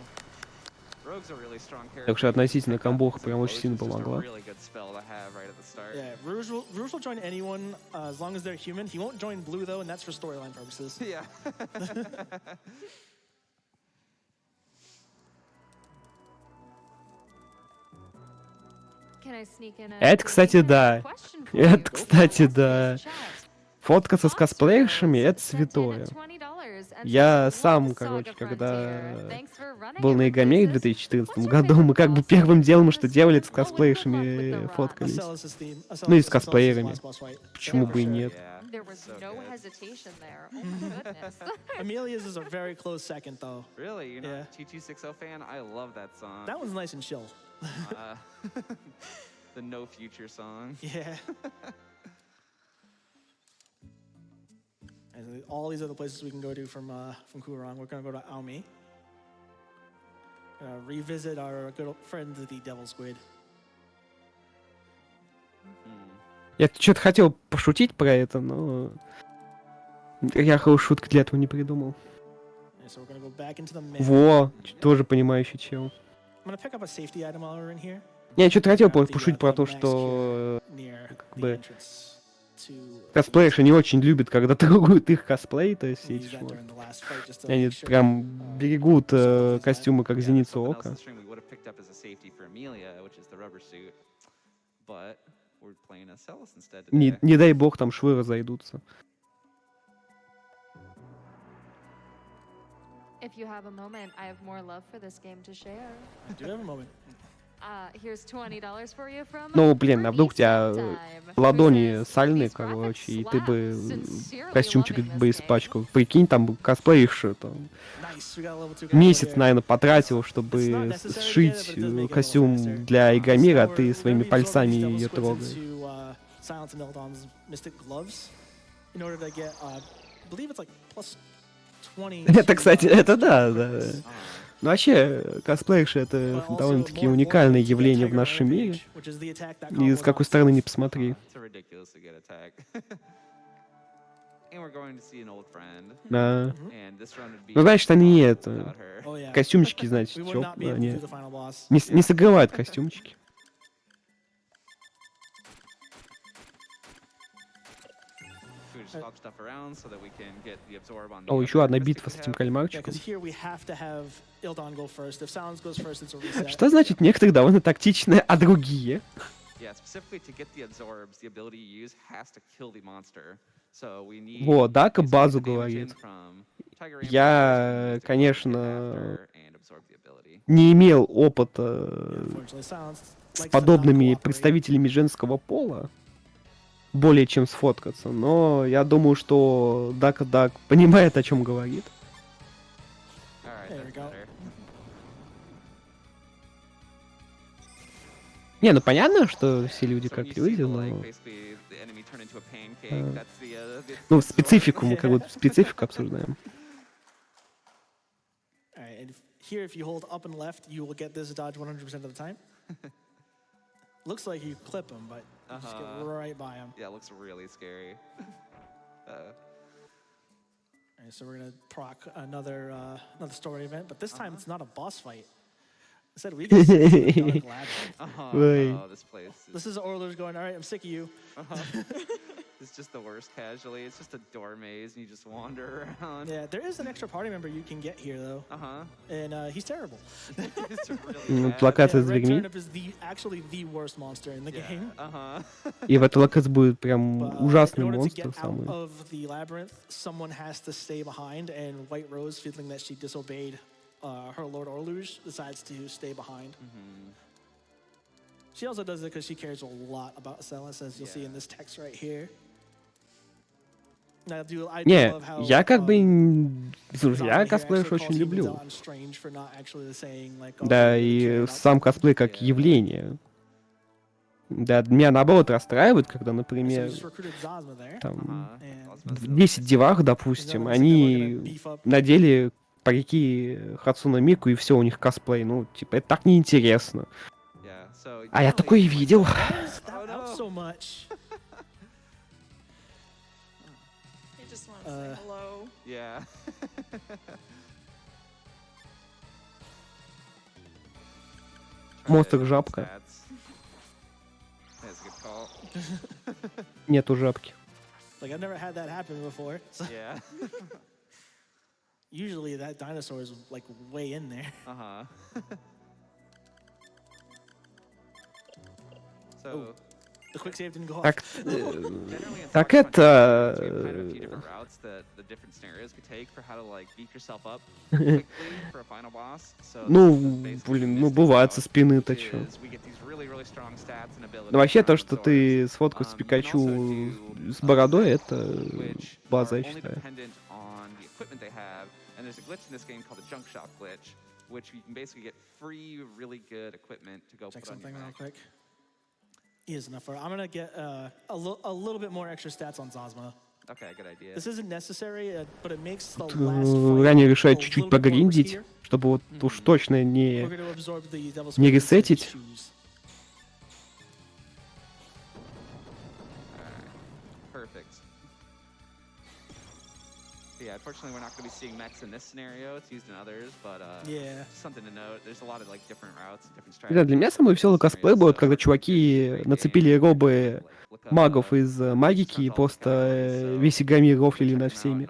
Rogue's a really strong character. Так что относительно камбуха It's прям очень сильно just a помогла. really good spell to have right at the start. Yeah, Rouge will join anyone as long as they're human. He won't join Blue though, and that's for storyline purposes. Yeah. Can I sneak in a Это, кстати, да. question for Это, you? кстати, да. Chat. Фоткаться с косплеершами — это Sent in святое. $20 and Я says, сам, "Love короче, SaGa когда Frontier. Thanks for running был it, на Игомере в Aclesus. 2014 What's your году, мы favorite как бы boss первым fight делом, from что this делали, season? с Oh, with good luck with косплеершами the run. фоткались. Aclesus' theme. Ну и с Aclesus' косплеерами. last boss fight. Почему Yeah, бы и for sure. нет? Yeah. There was So no good. hesitation there. Oh my goodness. Amelia's is a very close second though. Really? You're not Yeah. a T260 fan? I love that song. That one's nice and chill. Uh, the No Future song. Yeah. And all these other places we can go to from Kurang. We're gonna go to Aomi. Revisit our good old friend, the Devil Squid. Я что-то хотел пошутить про это, но я хорошую шутку для этого не придумал. And so we're gonna go back into the menu. Во, тоже понимающий чел. I'm gonna pick up a safety item while we're in here. Я что-то хотел Grab the, пошутить про the то, max что cure near как the бы entrance to косплеерши не очень любят, когда трогают их косплей, то есть все use эти that вот. during the last fight just to Они make sure. прям берегут костюмы как Yeah, зеницу something else ока. in the stream we would have picked up as a safety for Amelia, which is the rubber suit. But we're playing a Celis instead Не, today. не дай бог там швы разойдутся. If you have a moment, I have more love for this game to share. I do have a moment. Here's $20 for you from Ну, блин, а вдруг у тебя Time, who ладони says, сальные, "These graphics короче, и slap. ты бы Sincerely костюмчик loving this бы game." испачкал. Прикинь, там косплеерши там Nice. We got a level 2 guy месяц, here. наверное, потратил, It's чтобы not necessary to get it, сшить but it does make it a little костюм faster. для Игомира, а So ты we're своими gonna be absorbing пальцами these devil ее squids трогаешь. into, Silence and Eldon's Mystic Gloves in order to get, I believe it's like plus 20. Это, to, кстати, это да, critical да. hits. Ну, вообще, косплеерши — это But also довольно-таки more уникальное important to get явление в Tiger нашем Rampage, мире. which is the attack that И с combos какой on стороны не itself. посмотри. It's a ridiculously good attack. And we're going to see an old friend. Да. And this run would be Ну, значит, они awesome это... without her. Oh, yeah. Костюмчики, значит, We would not be able to они do the final boss. не согревают костюмчики. We just swap stuff around so that we can get the absorb on the О, other еще одна Mystic битва we с этим have. Yeah, кальмарчиком. because here we have to have Ildon go first. If Silence goes first, it's a reset. Что значит некоторые довольно тактичные, а другие? Yeah, specifically to get the absorbs, the ability you use has to kill the monster. So we need Вот, Дака to базу get the damage говорит. in from Tiger Rampage Я, first, конечно, after, and absorb the ability. не имел опыта Unfortunately, Silence с likes to not подобными cooperate. представителями женского пола, более чем сфоткаться, но я думаю, что Дака Дак понимает, о чем говорит. All right, There we that's go. better. Не, ну понятно, что все люди So when как you see люди, the, но... like, basically the enemy turn into a pancake, that's the Ну, absorb. специфику, мы как бы специфику обсуждаем. All right, and here, if you hold up and left, you will get this dodge 100% of the time. Looks like you clip him, but you just get right by him. Yeah, it looks really scary. All right, so we're gonna proc another story event, but this time it's not a boss fight. Instead, we just see the dark labyrinth. Wait. Oh, this place. This is Orlers going, all right, I'm sick of you. It's just the worst casually. It's just a door maze and you just wander around. Yeah, there is an extra party member you can get here, though, and he's terrible. It's really Ну, bad. локация Yeah, с Red зверьми. Turnip is actually the worst monster in the game. И в этой локации будет прям But, ужасный in order to монстр get out самый. of the labyrinth, someone has to stay behind, and White Rose, feeling that she disobeyed her Lord Orluge, decides to stay behind. She also does it because she cares a lot about Celis, as you'll see in this text right here. Не, я как бы... Слушай, я косплеишь очень люблю. Да, и сам косплей как явление. Да, меня наоборот расстраивает, когда, например, там, в 10 девах, допустим, они надели парики Хацуна Мику, и все, у них косплей. Ну, типа, это так неинтересно. А я такое и видел. Yeah. Монстр жабка. That's a good call. Нету жабки. Like I've never had that happen before. So Yeah. usually that dinosaur is like way in there. Uh-huh. So The quick save didn't go off. Так, generally in так Cyberpunk, это... we have kind of a few different routes that the different scenarios could take for how to like beef yourself up quickly for a final boss. So Ну, this is basically блин, ну Mystic's бывает со route, спины-то which чё. is we get these really, really strong stats and abilities Ну вообще то, around что swords. ты сфоткал с You can Пикачу also do с бородой, sets, это which база, are я only считаю. dependent on the equipment they have. And there's a glitch in this game called the junk shop glitch, which you can basically get free, really good equipment to go Check put on your something real mech. quick. Is enough for. I'm gonna get a little bit more extra stats on Zazma. Okay, good idea. This isn't necessary, but it makes the Тут, last fight Ранее a решает little чуть-чуть bit more погриндить, riskier. чтобы вот уж точно We're не... gonna absorb the Devil's Не Scorpion's ресетить. shoes. Perfect. Yeah, unfortunately, we're not going to be seeing mechs in this scenario. It's used in others, but Yeah. just something to note. There's a lot of like different routes and different Да, для меня самый веселый косплей был, когда чуваки нацепили робы магов из магики и просто весь Игромир рофлили над всеми.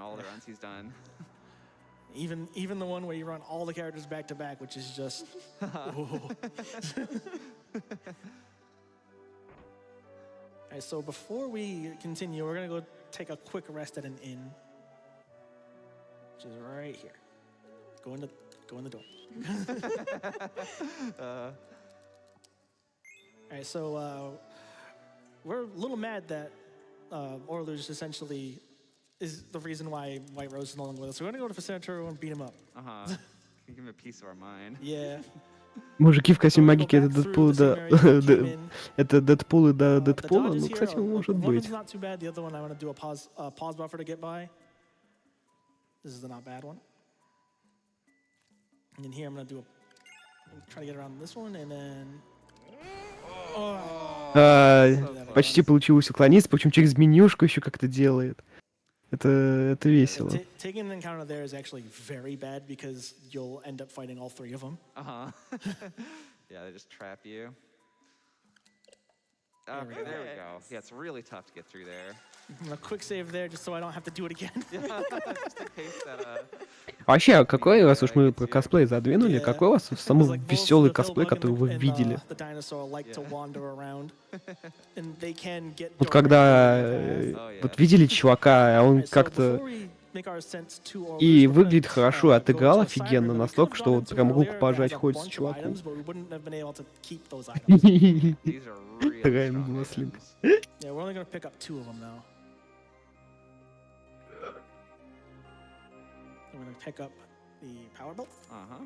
Even the one where you run all the characters back to back, which is just. Alright, so before we continue, we're gonna go take a quick rest at an inn, which is right here. Go in the door. Alright, so we're a little mad that Orluz essentially is the reason why White Rose is no longer with us. So we're gonna go to Facilitator and beat him up. Can give him a piece of our mind. Yeah. Мужики в костюме магики, это Back Дэдпул, through the да... same area we came in. Это Дэдпул и до The Дэдпула, dodges ну, here кстати, are- может one быть. is not too bad. The other one, I'm gonna do a pause buffer to get by. This is the not bad one. And then here I'm gonna try to get around this one, and then. Почти получилось уклониться, причем через менюшку еще как-то делает. Это весело. Taking an encounter there is actually very bad because you'll end up fighting all three of them. Yeah, they just trap you. There we Okay, go. there we go. Yeah, it's really tough to get through there. A quick save there just so I don't have to do it again. Just in case that, Вообще, какой, раз уж мы про косплей задвинули, какой у вас самый веселый косплей, который вы видели? The dinosaur like to wander around, and they can get. Вот когда directly вот видели чувака, а он into the path. So как-то before we make our ascent to Orluz, и we're gonna, выглядит хорошо, go отыграл to a офигенно, cyber, we настолько, could've что gone вот into прям it руку earlier that пожать has a хочется bunch of чуваку. items, but we wouldn't have been able to keep those items. these are really Райан strong Гослинг. items. Yeah, we're only gonna pick up 2 of them now. I'm gonna pick up the power belt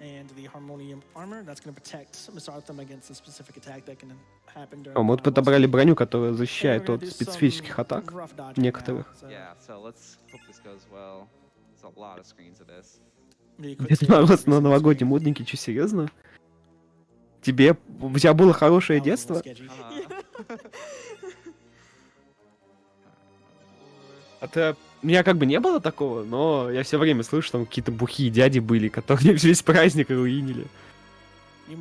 and the harmonium armor. That's gonna protect Mr. Artham against a specific attack that can happen during. А мы вот подобрали броню, которая защищает от специфических атак некоторых. Yeah, so let's hope this goes well. There's a lot of screens of this. Дед Мороз на новогоднем моднике, что, серьезно? У тебя было хорошее детство? У меня как бы не было такого, но я все время слышу, что там какие-то бухие дяди были, которые весь праздник руинили. I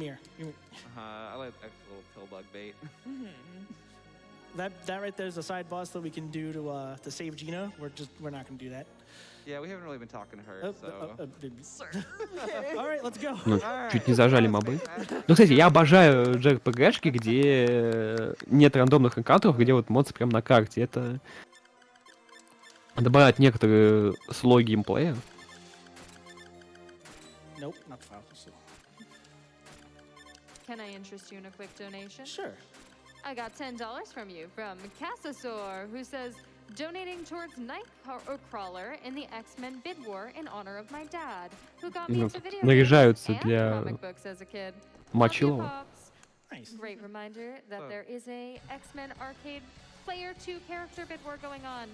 like a little pill bug bait. That right there is a side boss that we can do to save Gina. We're not gonna do that. Yeah, we haven't really been talking to her, so. Alright, let's go. Ну, чуть не зажали мобы. Ну, кстати, я обожаю JRPG-шки, где нет рандомных энкаунтеров, где вот монстры прям на карте. Это добавляет некоторые слой геймплея. Nope, not the file. Can I interest you in a quick donation? Sure. I got $10 from you from Aclesus, who says, Donating towards Nightcrawler in the X-Men Bid War in honor of my dad, who got me into video games наряжаются and для comic books as a kid. Love you, Мочилова. Pops. Nice. Great reminder that there is a X-Men Arcade Player 2 character bid war going on.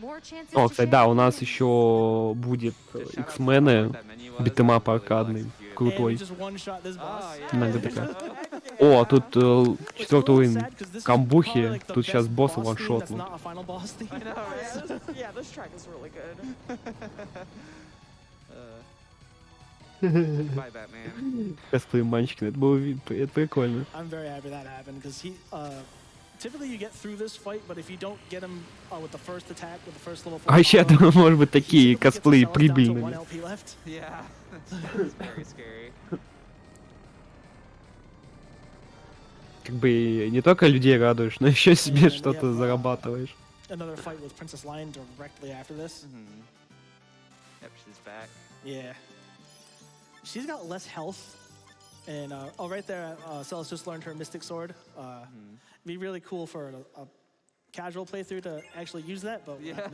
More chances О, to кстати, share да, у нас wins. еще будет Just shout out to X-мены, how hard that menu was. It битэмап was really well аркадный, executed. And we крутой, just one-shot this boss. Oh, на yeah. ГДК. О, тут Which is a четвертый little уровень sad, 'cause this is камбухи, probably, like, the тут сейчас best босса boss theme that's ваншотнут. not a final boss theme. I know, right? Yeah, this track is really good. Bye, Batman. Косплей мальчики, это было это прикольно. I'm very happy that happened because he. Typically, you get through this fight, but if you don't get him with the first attack, with the first level. А еще, я думаю, может быть, такие he typically gets косплеи himself down to 1 прибыльными. LP left. Yeah, that's very scary. Как бы и не только людей радуешь, но еще себе Yeah, and we что-то have, зарабатываешь. Another fight with Princess Lion directly after this. Mm-hmm. Yep, she's back. Yeah. She's got less health. And right there, Celis just learned her Mystic Sword. It'd be really cool for a casual playthrough to actually use that, but Yeah.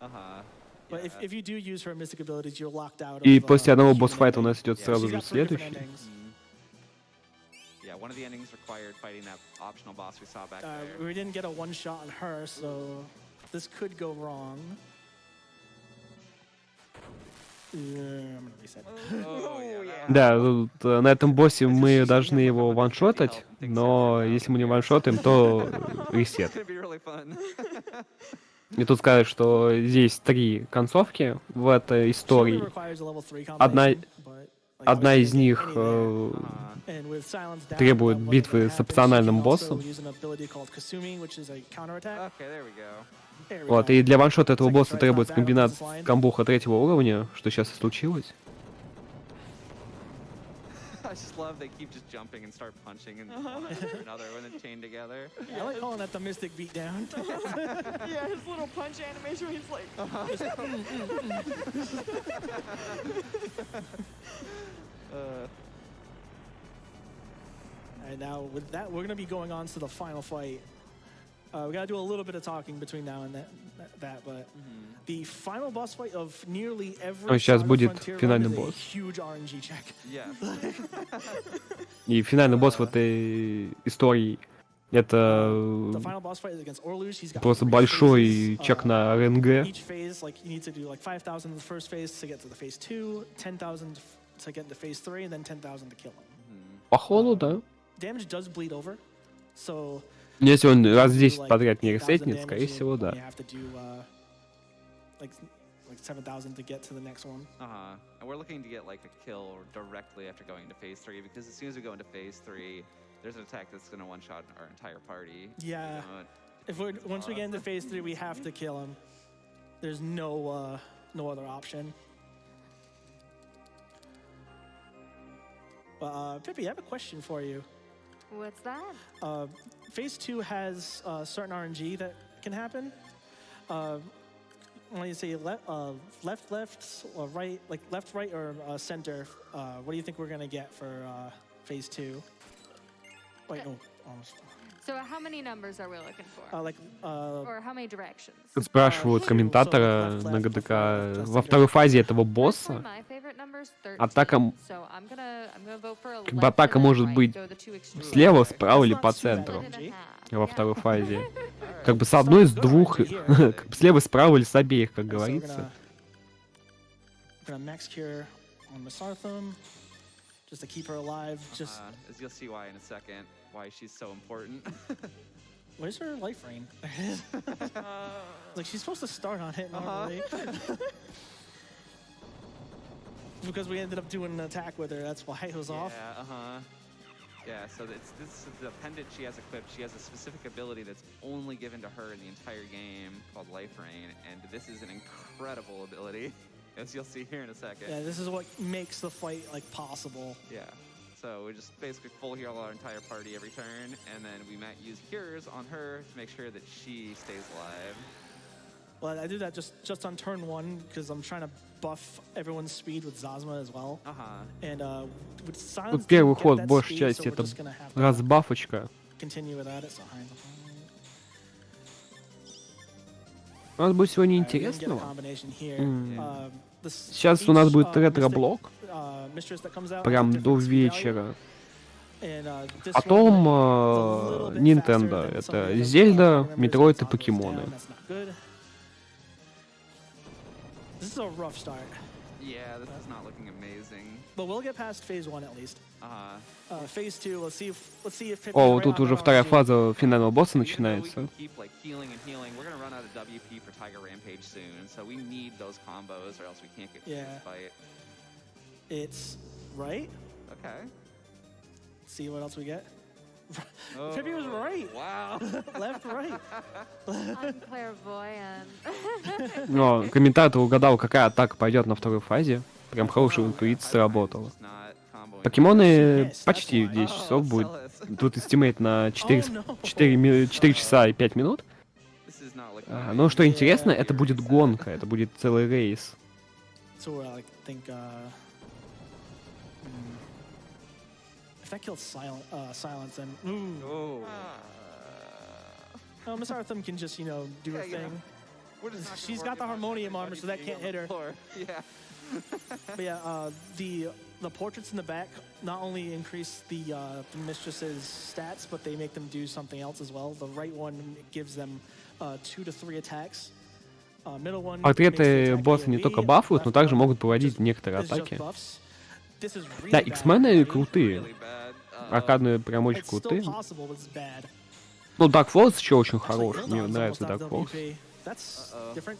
Uh-huh. but Yeah. if you do use her Mystic abilities, you're locked out И of, после одного human босс-файта у ending. нас идет Yeah, сразу She's же got 3 different следующий. endings. Yeah, one of the endings required fighting that optional boss we saw back there. We didn't get a one-shot on her, so this could go wrong. I'm gonna reset. Oh, yeah. Да, тут, на этом боссе мы должны его ваншотать, но если мы не ваншотаем, то ресет. It's gonna be really fun. И тут сказать, что здесь 3 концовки в этой Surely истории. requires a level 3 Одна- combination, but, like, Одна obviously из you can't них get any there. And with Silence Down, требует that wasn't битвы gonna с happen. опциональным She can also боссом. use an ability called Kasumi, which is a counterattack. Okay, there we go. There we Вот, go. и для ваншота этого Second босса try, требуется not bad with комбинация Princess Lion. камбуха 3-го уровня, что сейчас и случилось. I just love they keep just jumping and start punching and one after another when they're chained together. I like calling that the Mystic Beatdown. Yeah, his little punch animation, he's like, And now with that, we're gonna be going on to the final fight. We gotta do a little bit of talking between now and but the final boss fight of nearly every Сейчас Saga будет Frontier run финальный is a босс. huge RNG check. Yeah. И финальный босс в этой истории это The final boss fight is against Orluge. He's got просто 3 большой phases. чек на РНГ. Each phase, like you need to do like 5,000 in the first phase to get to the phase 2, 10,000 to get into phase 3, and then 10,000 to kill him. Походу, да. Damage does bleed over, so Если он раз you do, 10 like, подряд не 8,000 ресетнет, damage, скорее you всего, да. only have to do like 7,000 to get to the next one. Uh-huh. And we're looking to get like a kill directly after going into phase 3 because as soon as we go into phase 3, there's an attack that's gonna one-shot our entire party. Yeah. If once we get into phase 3, we have to kill him. There's no other option. But Pippi, I have a question for you. What's that? Phase 2 has certain RNG that can happen. When you say left, or right, like left, right, or center, what do you think we're gonna get for phase 2? Wait, no, almost. So how many numbers are we looking for? Or how many directions? Тут спрашивают комментатора на ГДК во второй фазе этого Personally, босса. my favorite number is 13. Атака So I'm gonna vote for a как бы left атака and then может right. быть Go the two extremes. слева, справа или That's по not too bad. центру Split it in half. во Yeah. второй фазе. Как бы с одной, с двух, как бы слева, справа или с обеих, как So говорится. we're gonna max cure on Miss Artham, just to keep her alive. Just As you'll see why in a second, why she's so important. where's her life rain? Like she's supposed to start on it normally. Because we ended up doing an attack with her, that's why it was off. Yeah, uh-huh. Yeah, so this is the pendant she has equipped. She has a specific ability that's only given to her in the entire game called Life Rain, and this is an incredible ability, as you'll see here in a second. Yeah, this is what makes the fight like possible. Yeah. So we just basically full heal our entire party every turn, and then we might use cures on her to make sure that she stays alive. Well, I do that just on turn 1 because I'm trying to buff everyone's speed with Zazma as well. Uh-huh. And with Silence, Тут первый didn't get ход, that большая speed, часть, so we're это just gonna have to разбафочка. continue without it. So У нас будет сегодня Alright, we didn't get a интересного. combination here. Сейчас у нас Each, будет Mystic, ретро-блок, mistress that comes out has a прям до different speed value. вечера. And, this Потом one is a little bit Nintendo. faster than some of the Это other Зельда, Power members. Метроид и It's Покемоны. down, that's not good. This is a rough start, Yeah, this is not looking amazing. but we'll get past phase 1 at least. Phase 2, let's see if О, right тут on уже the вторая RNG. фаза финального босса Even though we начинается. can keep like healing and healing, we're gonna run out of WP for Tiger Rampage soon, so we need those combos or else we can't get through Yeah. this fight. It's right. Okay. Let's see what else we get. Oh, Pippi was right. Wow. Left, right. I'm clairvoyant. Но комментатор угадал, какая атака пойдет на второй фазе. Прям хорошая интуиция сработала. Just not comboing. Покемоны Yes, почти that's why. 10 часов будет. Celeste. Тут эстимейт на 4 Oh, no. 4 часа и 5 минут. This is not looking Но что amazing. интересно, это будет гонка, это будет целый рейс. So I think if that kills silence, then Oh. Miss Artham can just do Yeah, a you know, thing. we're just not gonna She's worry got the about harmonium everybody armor, so that being can't on hit the her. floor. Yeah. But yeah, the portraits in the back not only increase the mistress's stats, but they make them do something else as well. The right one gives them 2 to 3 attacks. Middle one makes the Портреты attack босса не AoE, только бафуют, но left также one могут проводить just- некоторые is just атаки. buffs. This is really Да, bad, X-мены buddy. крутые. Really bad. Аркадные прям очень It's still крутые. possible, but it's bad. Ну, Dark Force еще очень Actually, хорош. Bulldogs Мне almost нравится out Dark of Force. WP. That's different.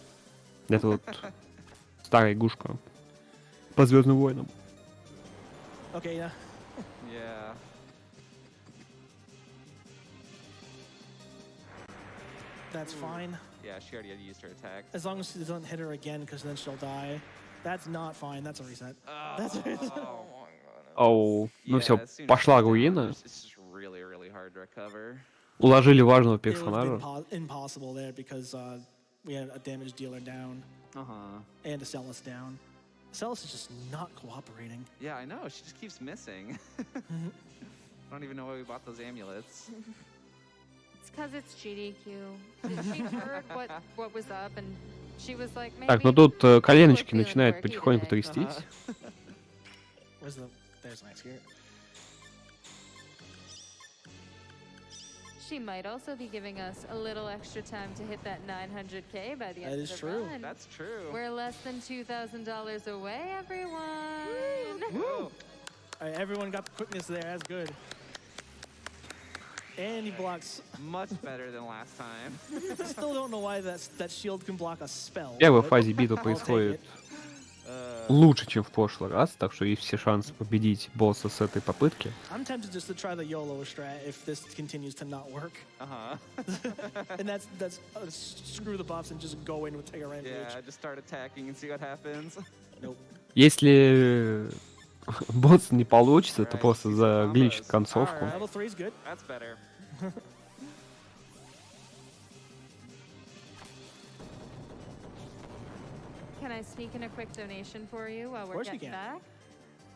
Это вот старая игрушка по Звездным войнам. Okay, yeah. Yeah. That's fine. Yeah, she already had used her attack. As long as she doesn't hit her again, because then she'll die. That's not fine. That's a reset. That's a reset. Оу, ну Yeah, все, as soon as пошла she's down, руина. It's just really, really hard to recover. Уложили важного It would have been персонажа. impossible there because we had a damage dealer down and a Celis down. Celis is just not cooperating. Yeah, I know. She just keeps missing. I don't even know why we bought those amulets. It's because it's GDQ. She heard what was up, and she was like, maybe. Так, ну тут коленочки we're feeling начинают quirky потихоньку today. трястись. Where's the? There's my spirit. She might also be giving us a little extra time to hit that 900K by the end That of is the true. run. That's true. We're less than $2,000 away, everyone. All right, everyone got the quickness there. That's good. And he blocks. Much better than last time. I still don't know why that shield can block a spell. В первой but фазе битва I'll take происходит it. лучше, чем в прошлый раз, так что есть все шансы победить босса с этой попытки. I'm tempted just to try the YOLO strat if this continues to not work. And that's screw the buffs and just go in with Tiger Rampage. Yeah, just start attacking and see what happens. Nope. Если босс не получится, то Right, просто see some загличит combos. концовку. Alright. Level 3 is good. That's better. Can I sneak in a quick donation for you while we're course you getting can. back?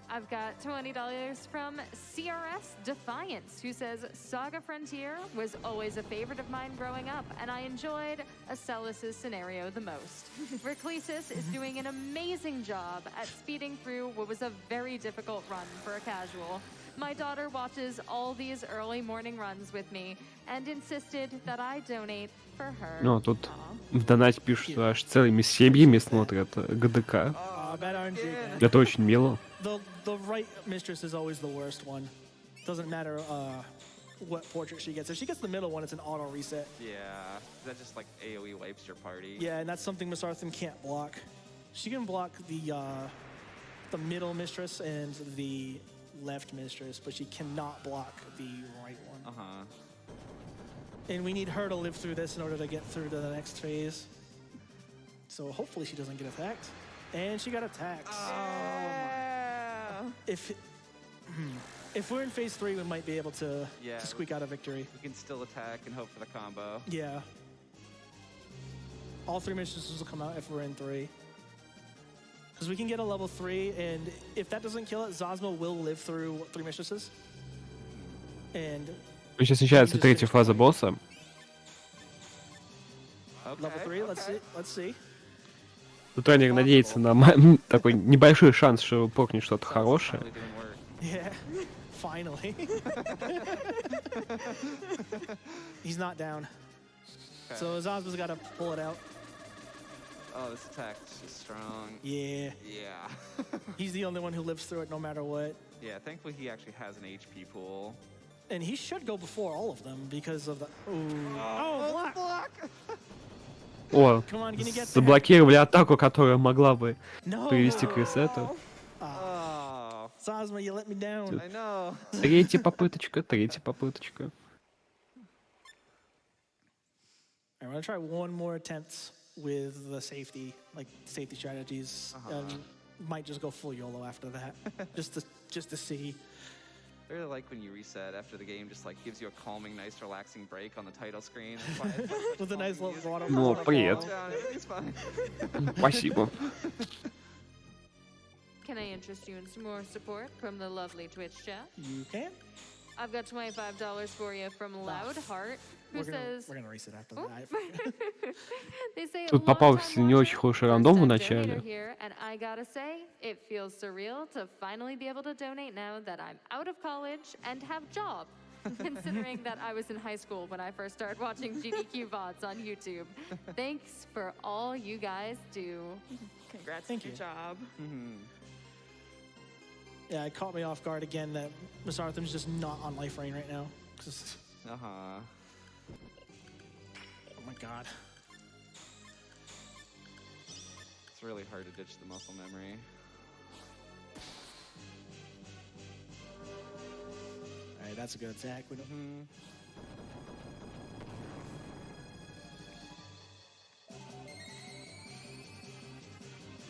I've got $20 from CRS Defiance, who says, Saga Frontier was always a favorite of mine growing up, and I enjoyed Aclesus' scenario the most. Aclesus is doing an amazing job at speeding through what was a very difficult run for a casual. My daughter watches all these early morning runs with me and insisted that I donate for her. Ну, тут в донате пишут, что аж целыми семьями смотрят ГДК. Bad RNG again. Это очень мило. The right mistress is always the worst one. Doesn't matter what portrait she gets. If she gets the middle one, it's an auto reset. Yeah, that just like AoE wipes your party. Yeah, and that's something Miss Artham can't block. She can block the middle mistress and the left mistress, but she cannot block the right one. And we need her to live through this in order to get through to the next phase. So hopefully she doesn't get attacked. And she got attacked. If we're in phase 3, we might be able to squeak out a victory. We can still attack and hope for the combo. Yeah. All 3 mistresses will come out if we're in 3. Because we can get a level 3, and if that doesn't kill it, Zosmo will live through 3 mistresses. And Сейчас начинается третья фаза босса. Level 3, let's see. Тут тренер надеется на такой небольшой шанс, что прокнет что-то хорошее. Yeah, finally. He's not down. So Zazma's got to pull it out. Oh, this attack is strong. Yeah. Yeah. He's the only one who lives through it no matter what. Yeah, thankfully he actually has an HP pool. And he should go before all of them because of the... Ooh. Oh, block! О, Come on, can you get there? заблокировали атаку, которая могла бы No! привести к ресету. Oh, Zazma, you let me down. I know. Третья попыточка. Alright, I'm gonna try one more attempt with the safety strategies. Might just go full YOLO after that, just to see. I really like when you reset after the game, just like gives you a calming, nice, relaxing break on the title screen. With a nice little water. Ну, привет. It's fine. Спасибо. Can I interest you in some more support from the lovely Twitch chat? You can. I've got $25 for you from Loudheart, who says... We're gonna reset after Oh. that. They say Тут попался не очень хороший рандом в начале. And I gotta say, it feels surreal to finally be able to donate now that I'm out of college and have job. Considering that I was in high school when I first started watching GDQ VODs on YouTube. Thanks for all you guys do. Congrats Thank on your you. job. Yeah, it caught me off guard again that Miss Artham's just not on life rain right now. Uh-huh. Oh my god. It's really hard to ditch the muscle memory. Alright, that's a good attack. We don't...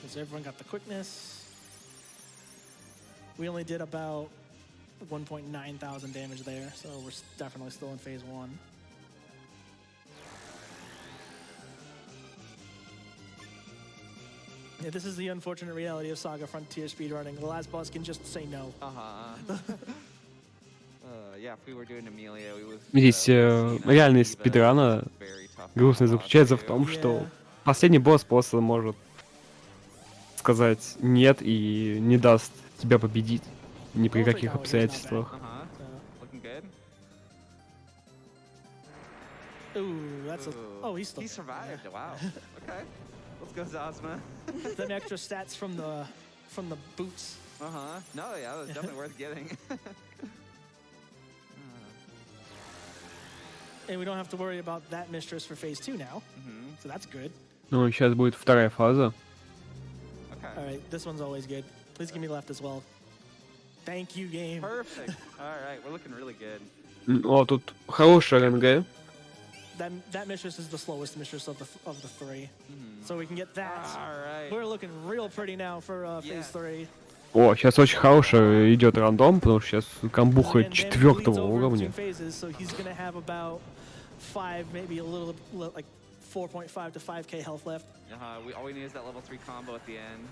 Because everyone got the quickness. We only did about 1.9 thousand damage there, so we're definitely still in phase 1. Yeah, this is the unfortunate reality of SaGa Frontier speedrunning. The last boss can just say no. Yeah, if we were doing Amelia, we would. Здесь реальность спидрана грустно заключается в том, что последний босс просто может сказать нет и не даст тебя победить ни при каких обстоятельствах. Looking good. Ooh, that's a... Oh, he's still... He survived. Wow. Okay. Let's go, Zazma. Then extra stats from the boots. No, yeah, that was definitely worth getting. And we don't have to worry about that mistress for phase 2 now. So that's good. Ну, сейчас будет вторая фаза. All right, this one's always good. Please give me left as well. Thank you, game. Perfect. All right, we're looking really good. О, тут хорошая РНГ. That mistress is the slowest mistress of the three. So we can get that. All right. We're looking real pretty now for phase 3. О, сейчас очень хороший идет рандом, потому что сейчас камбуха And then 4-го bleeds over уровня. between phases, so he's gonna have about 5, maybe a little like 4.5 to 5k health left. All we need is that level 3 combo at the end.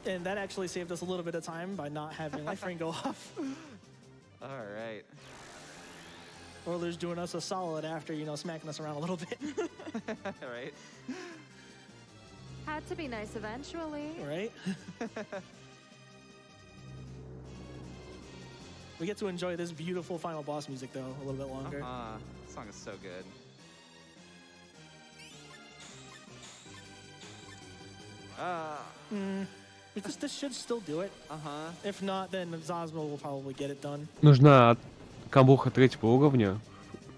And that actually saved us a little bit of time by not having life ring go off. All right. Orler's doing us a solid after, smacking us around a little bit. Right. Had to be nice eventually. Right? We get to enjoy this beautiful final boss music, though, a little bit longer. This song is so good. This should still do it. If not, then Zazma will probably get it done. Нужна камбуха 3-го уровня,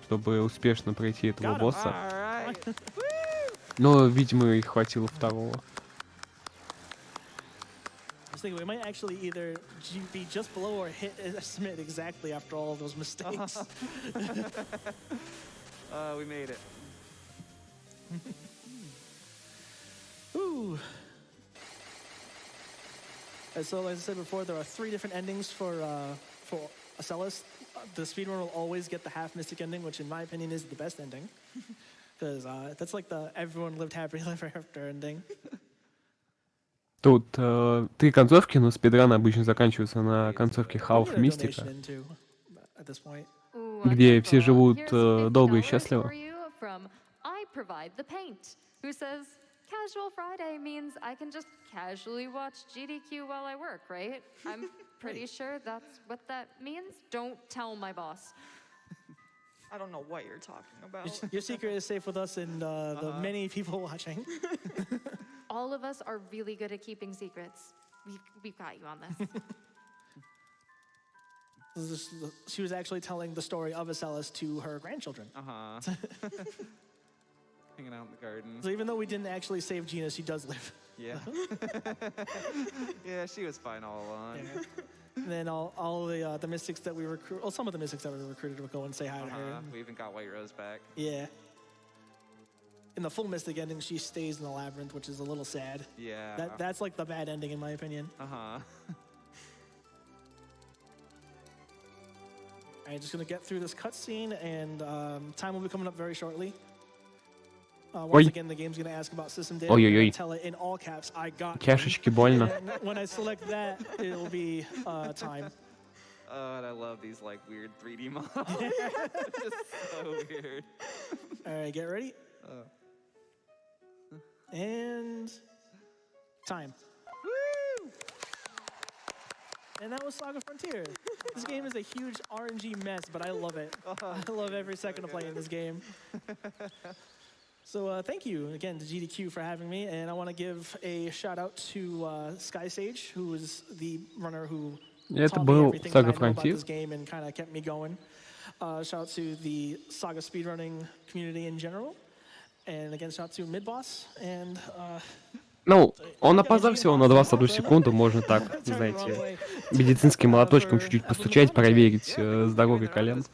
чтобы успешно пройти этого босса. All right. Но, видимо, их хватило второго. I was thinking we might actually either be just below or hit Smith exactly after all of those mistakes. We made it. Ooh. And so, as I said before, there are 3 different endings for Aclesus. The speedrunner will always get the half mystic ending, which in my opinion is the best ending. Because that's like the everyone lived happily ever after ending. Тут 3 концовки, но спидраны обычно заканчиваются на концовке Half Мистика, At this point. где все живут долго и счастливо. provide the paint, who says, casual Friday means I can just casually watch GDQ while I work, right? I'm pretty sure that's what that means. Don't tell my boss. I don't know what you're talking about. Your secret is safe with us and the many people watching. All of us are really good at keeping secrets. We've got you on this. She was actually telling the story of Aclesus to her grandchildren. Hanging out in the garden. So even though we didn't actually save Gina, she does live. Yeah. Yeah, she was fine all along. Yeah. And then all the mystics that we recruit, well, some of the mystics that we recruited would go and say hi to her. We even got White Rose back. Yeah. In the full mystic ending, she stays in the labyrinth, which is a little sad. Yeah. That's like the bad ending, in my opinion. Uh-huh. All right, just gonna get through this cutscene, and time will be coming up very shortly. Once again, the game's gonna ask about system data. Ой-ой-ой. Tell it in all caps, I got you. Чашечки больно. And when I select that, it'll be time. Oh, and I love these like weird 3D models. It's just so weird. All right, get ready. And time. Woo! And that was SaGa Frontier. This game is a huge RNG mess, but I love it. I love every second of playing this game. So thank you again to GDQ for having me, and I want to give a shout out to Sky Sage, who was the runner who Это taught me был everything that I SaGa know about Frontier. this game and kind of kept me going. Shout out to the SaGa speedrunning community in general, and again shout out to Midboss and. Ну, он опоздал всего на 21 секунду, можно так, знаете, медицинским молоточком чуть-чуть постучать, проверить здоровье колен.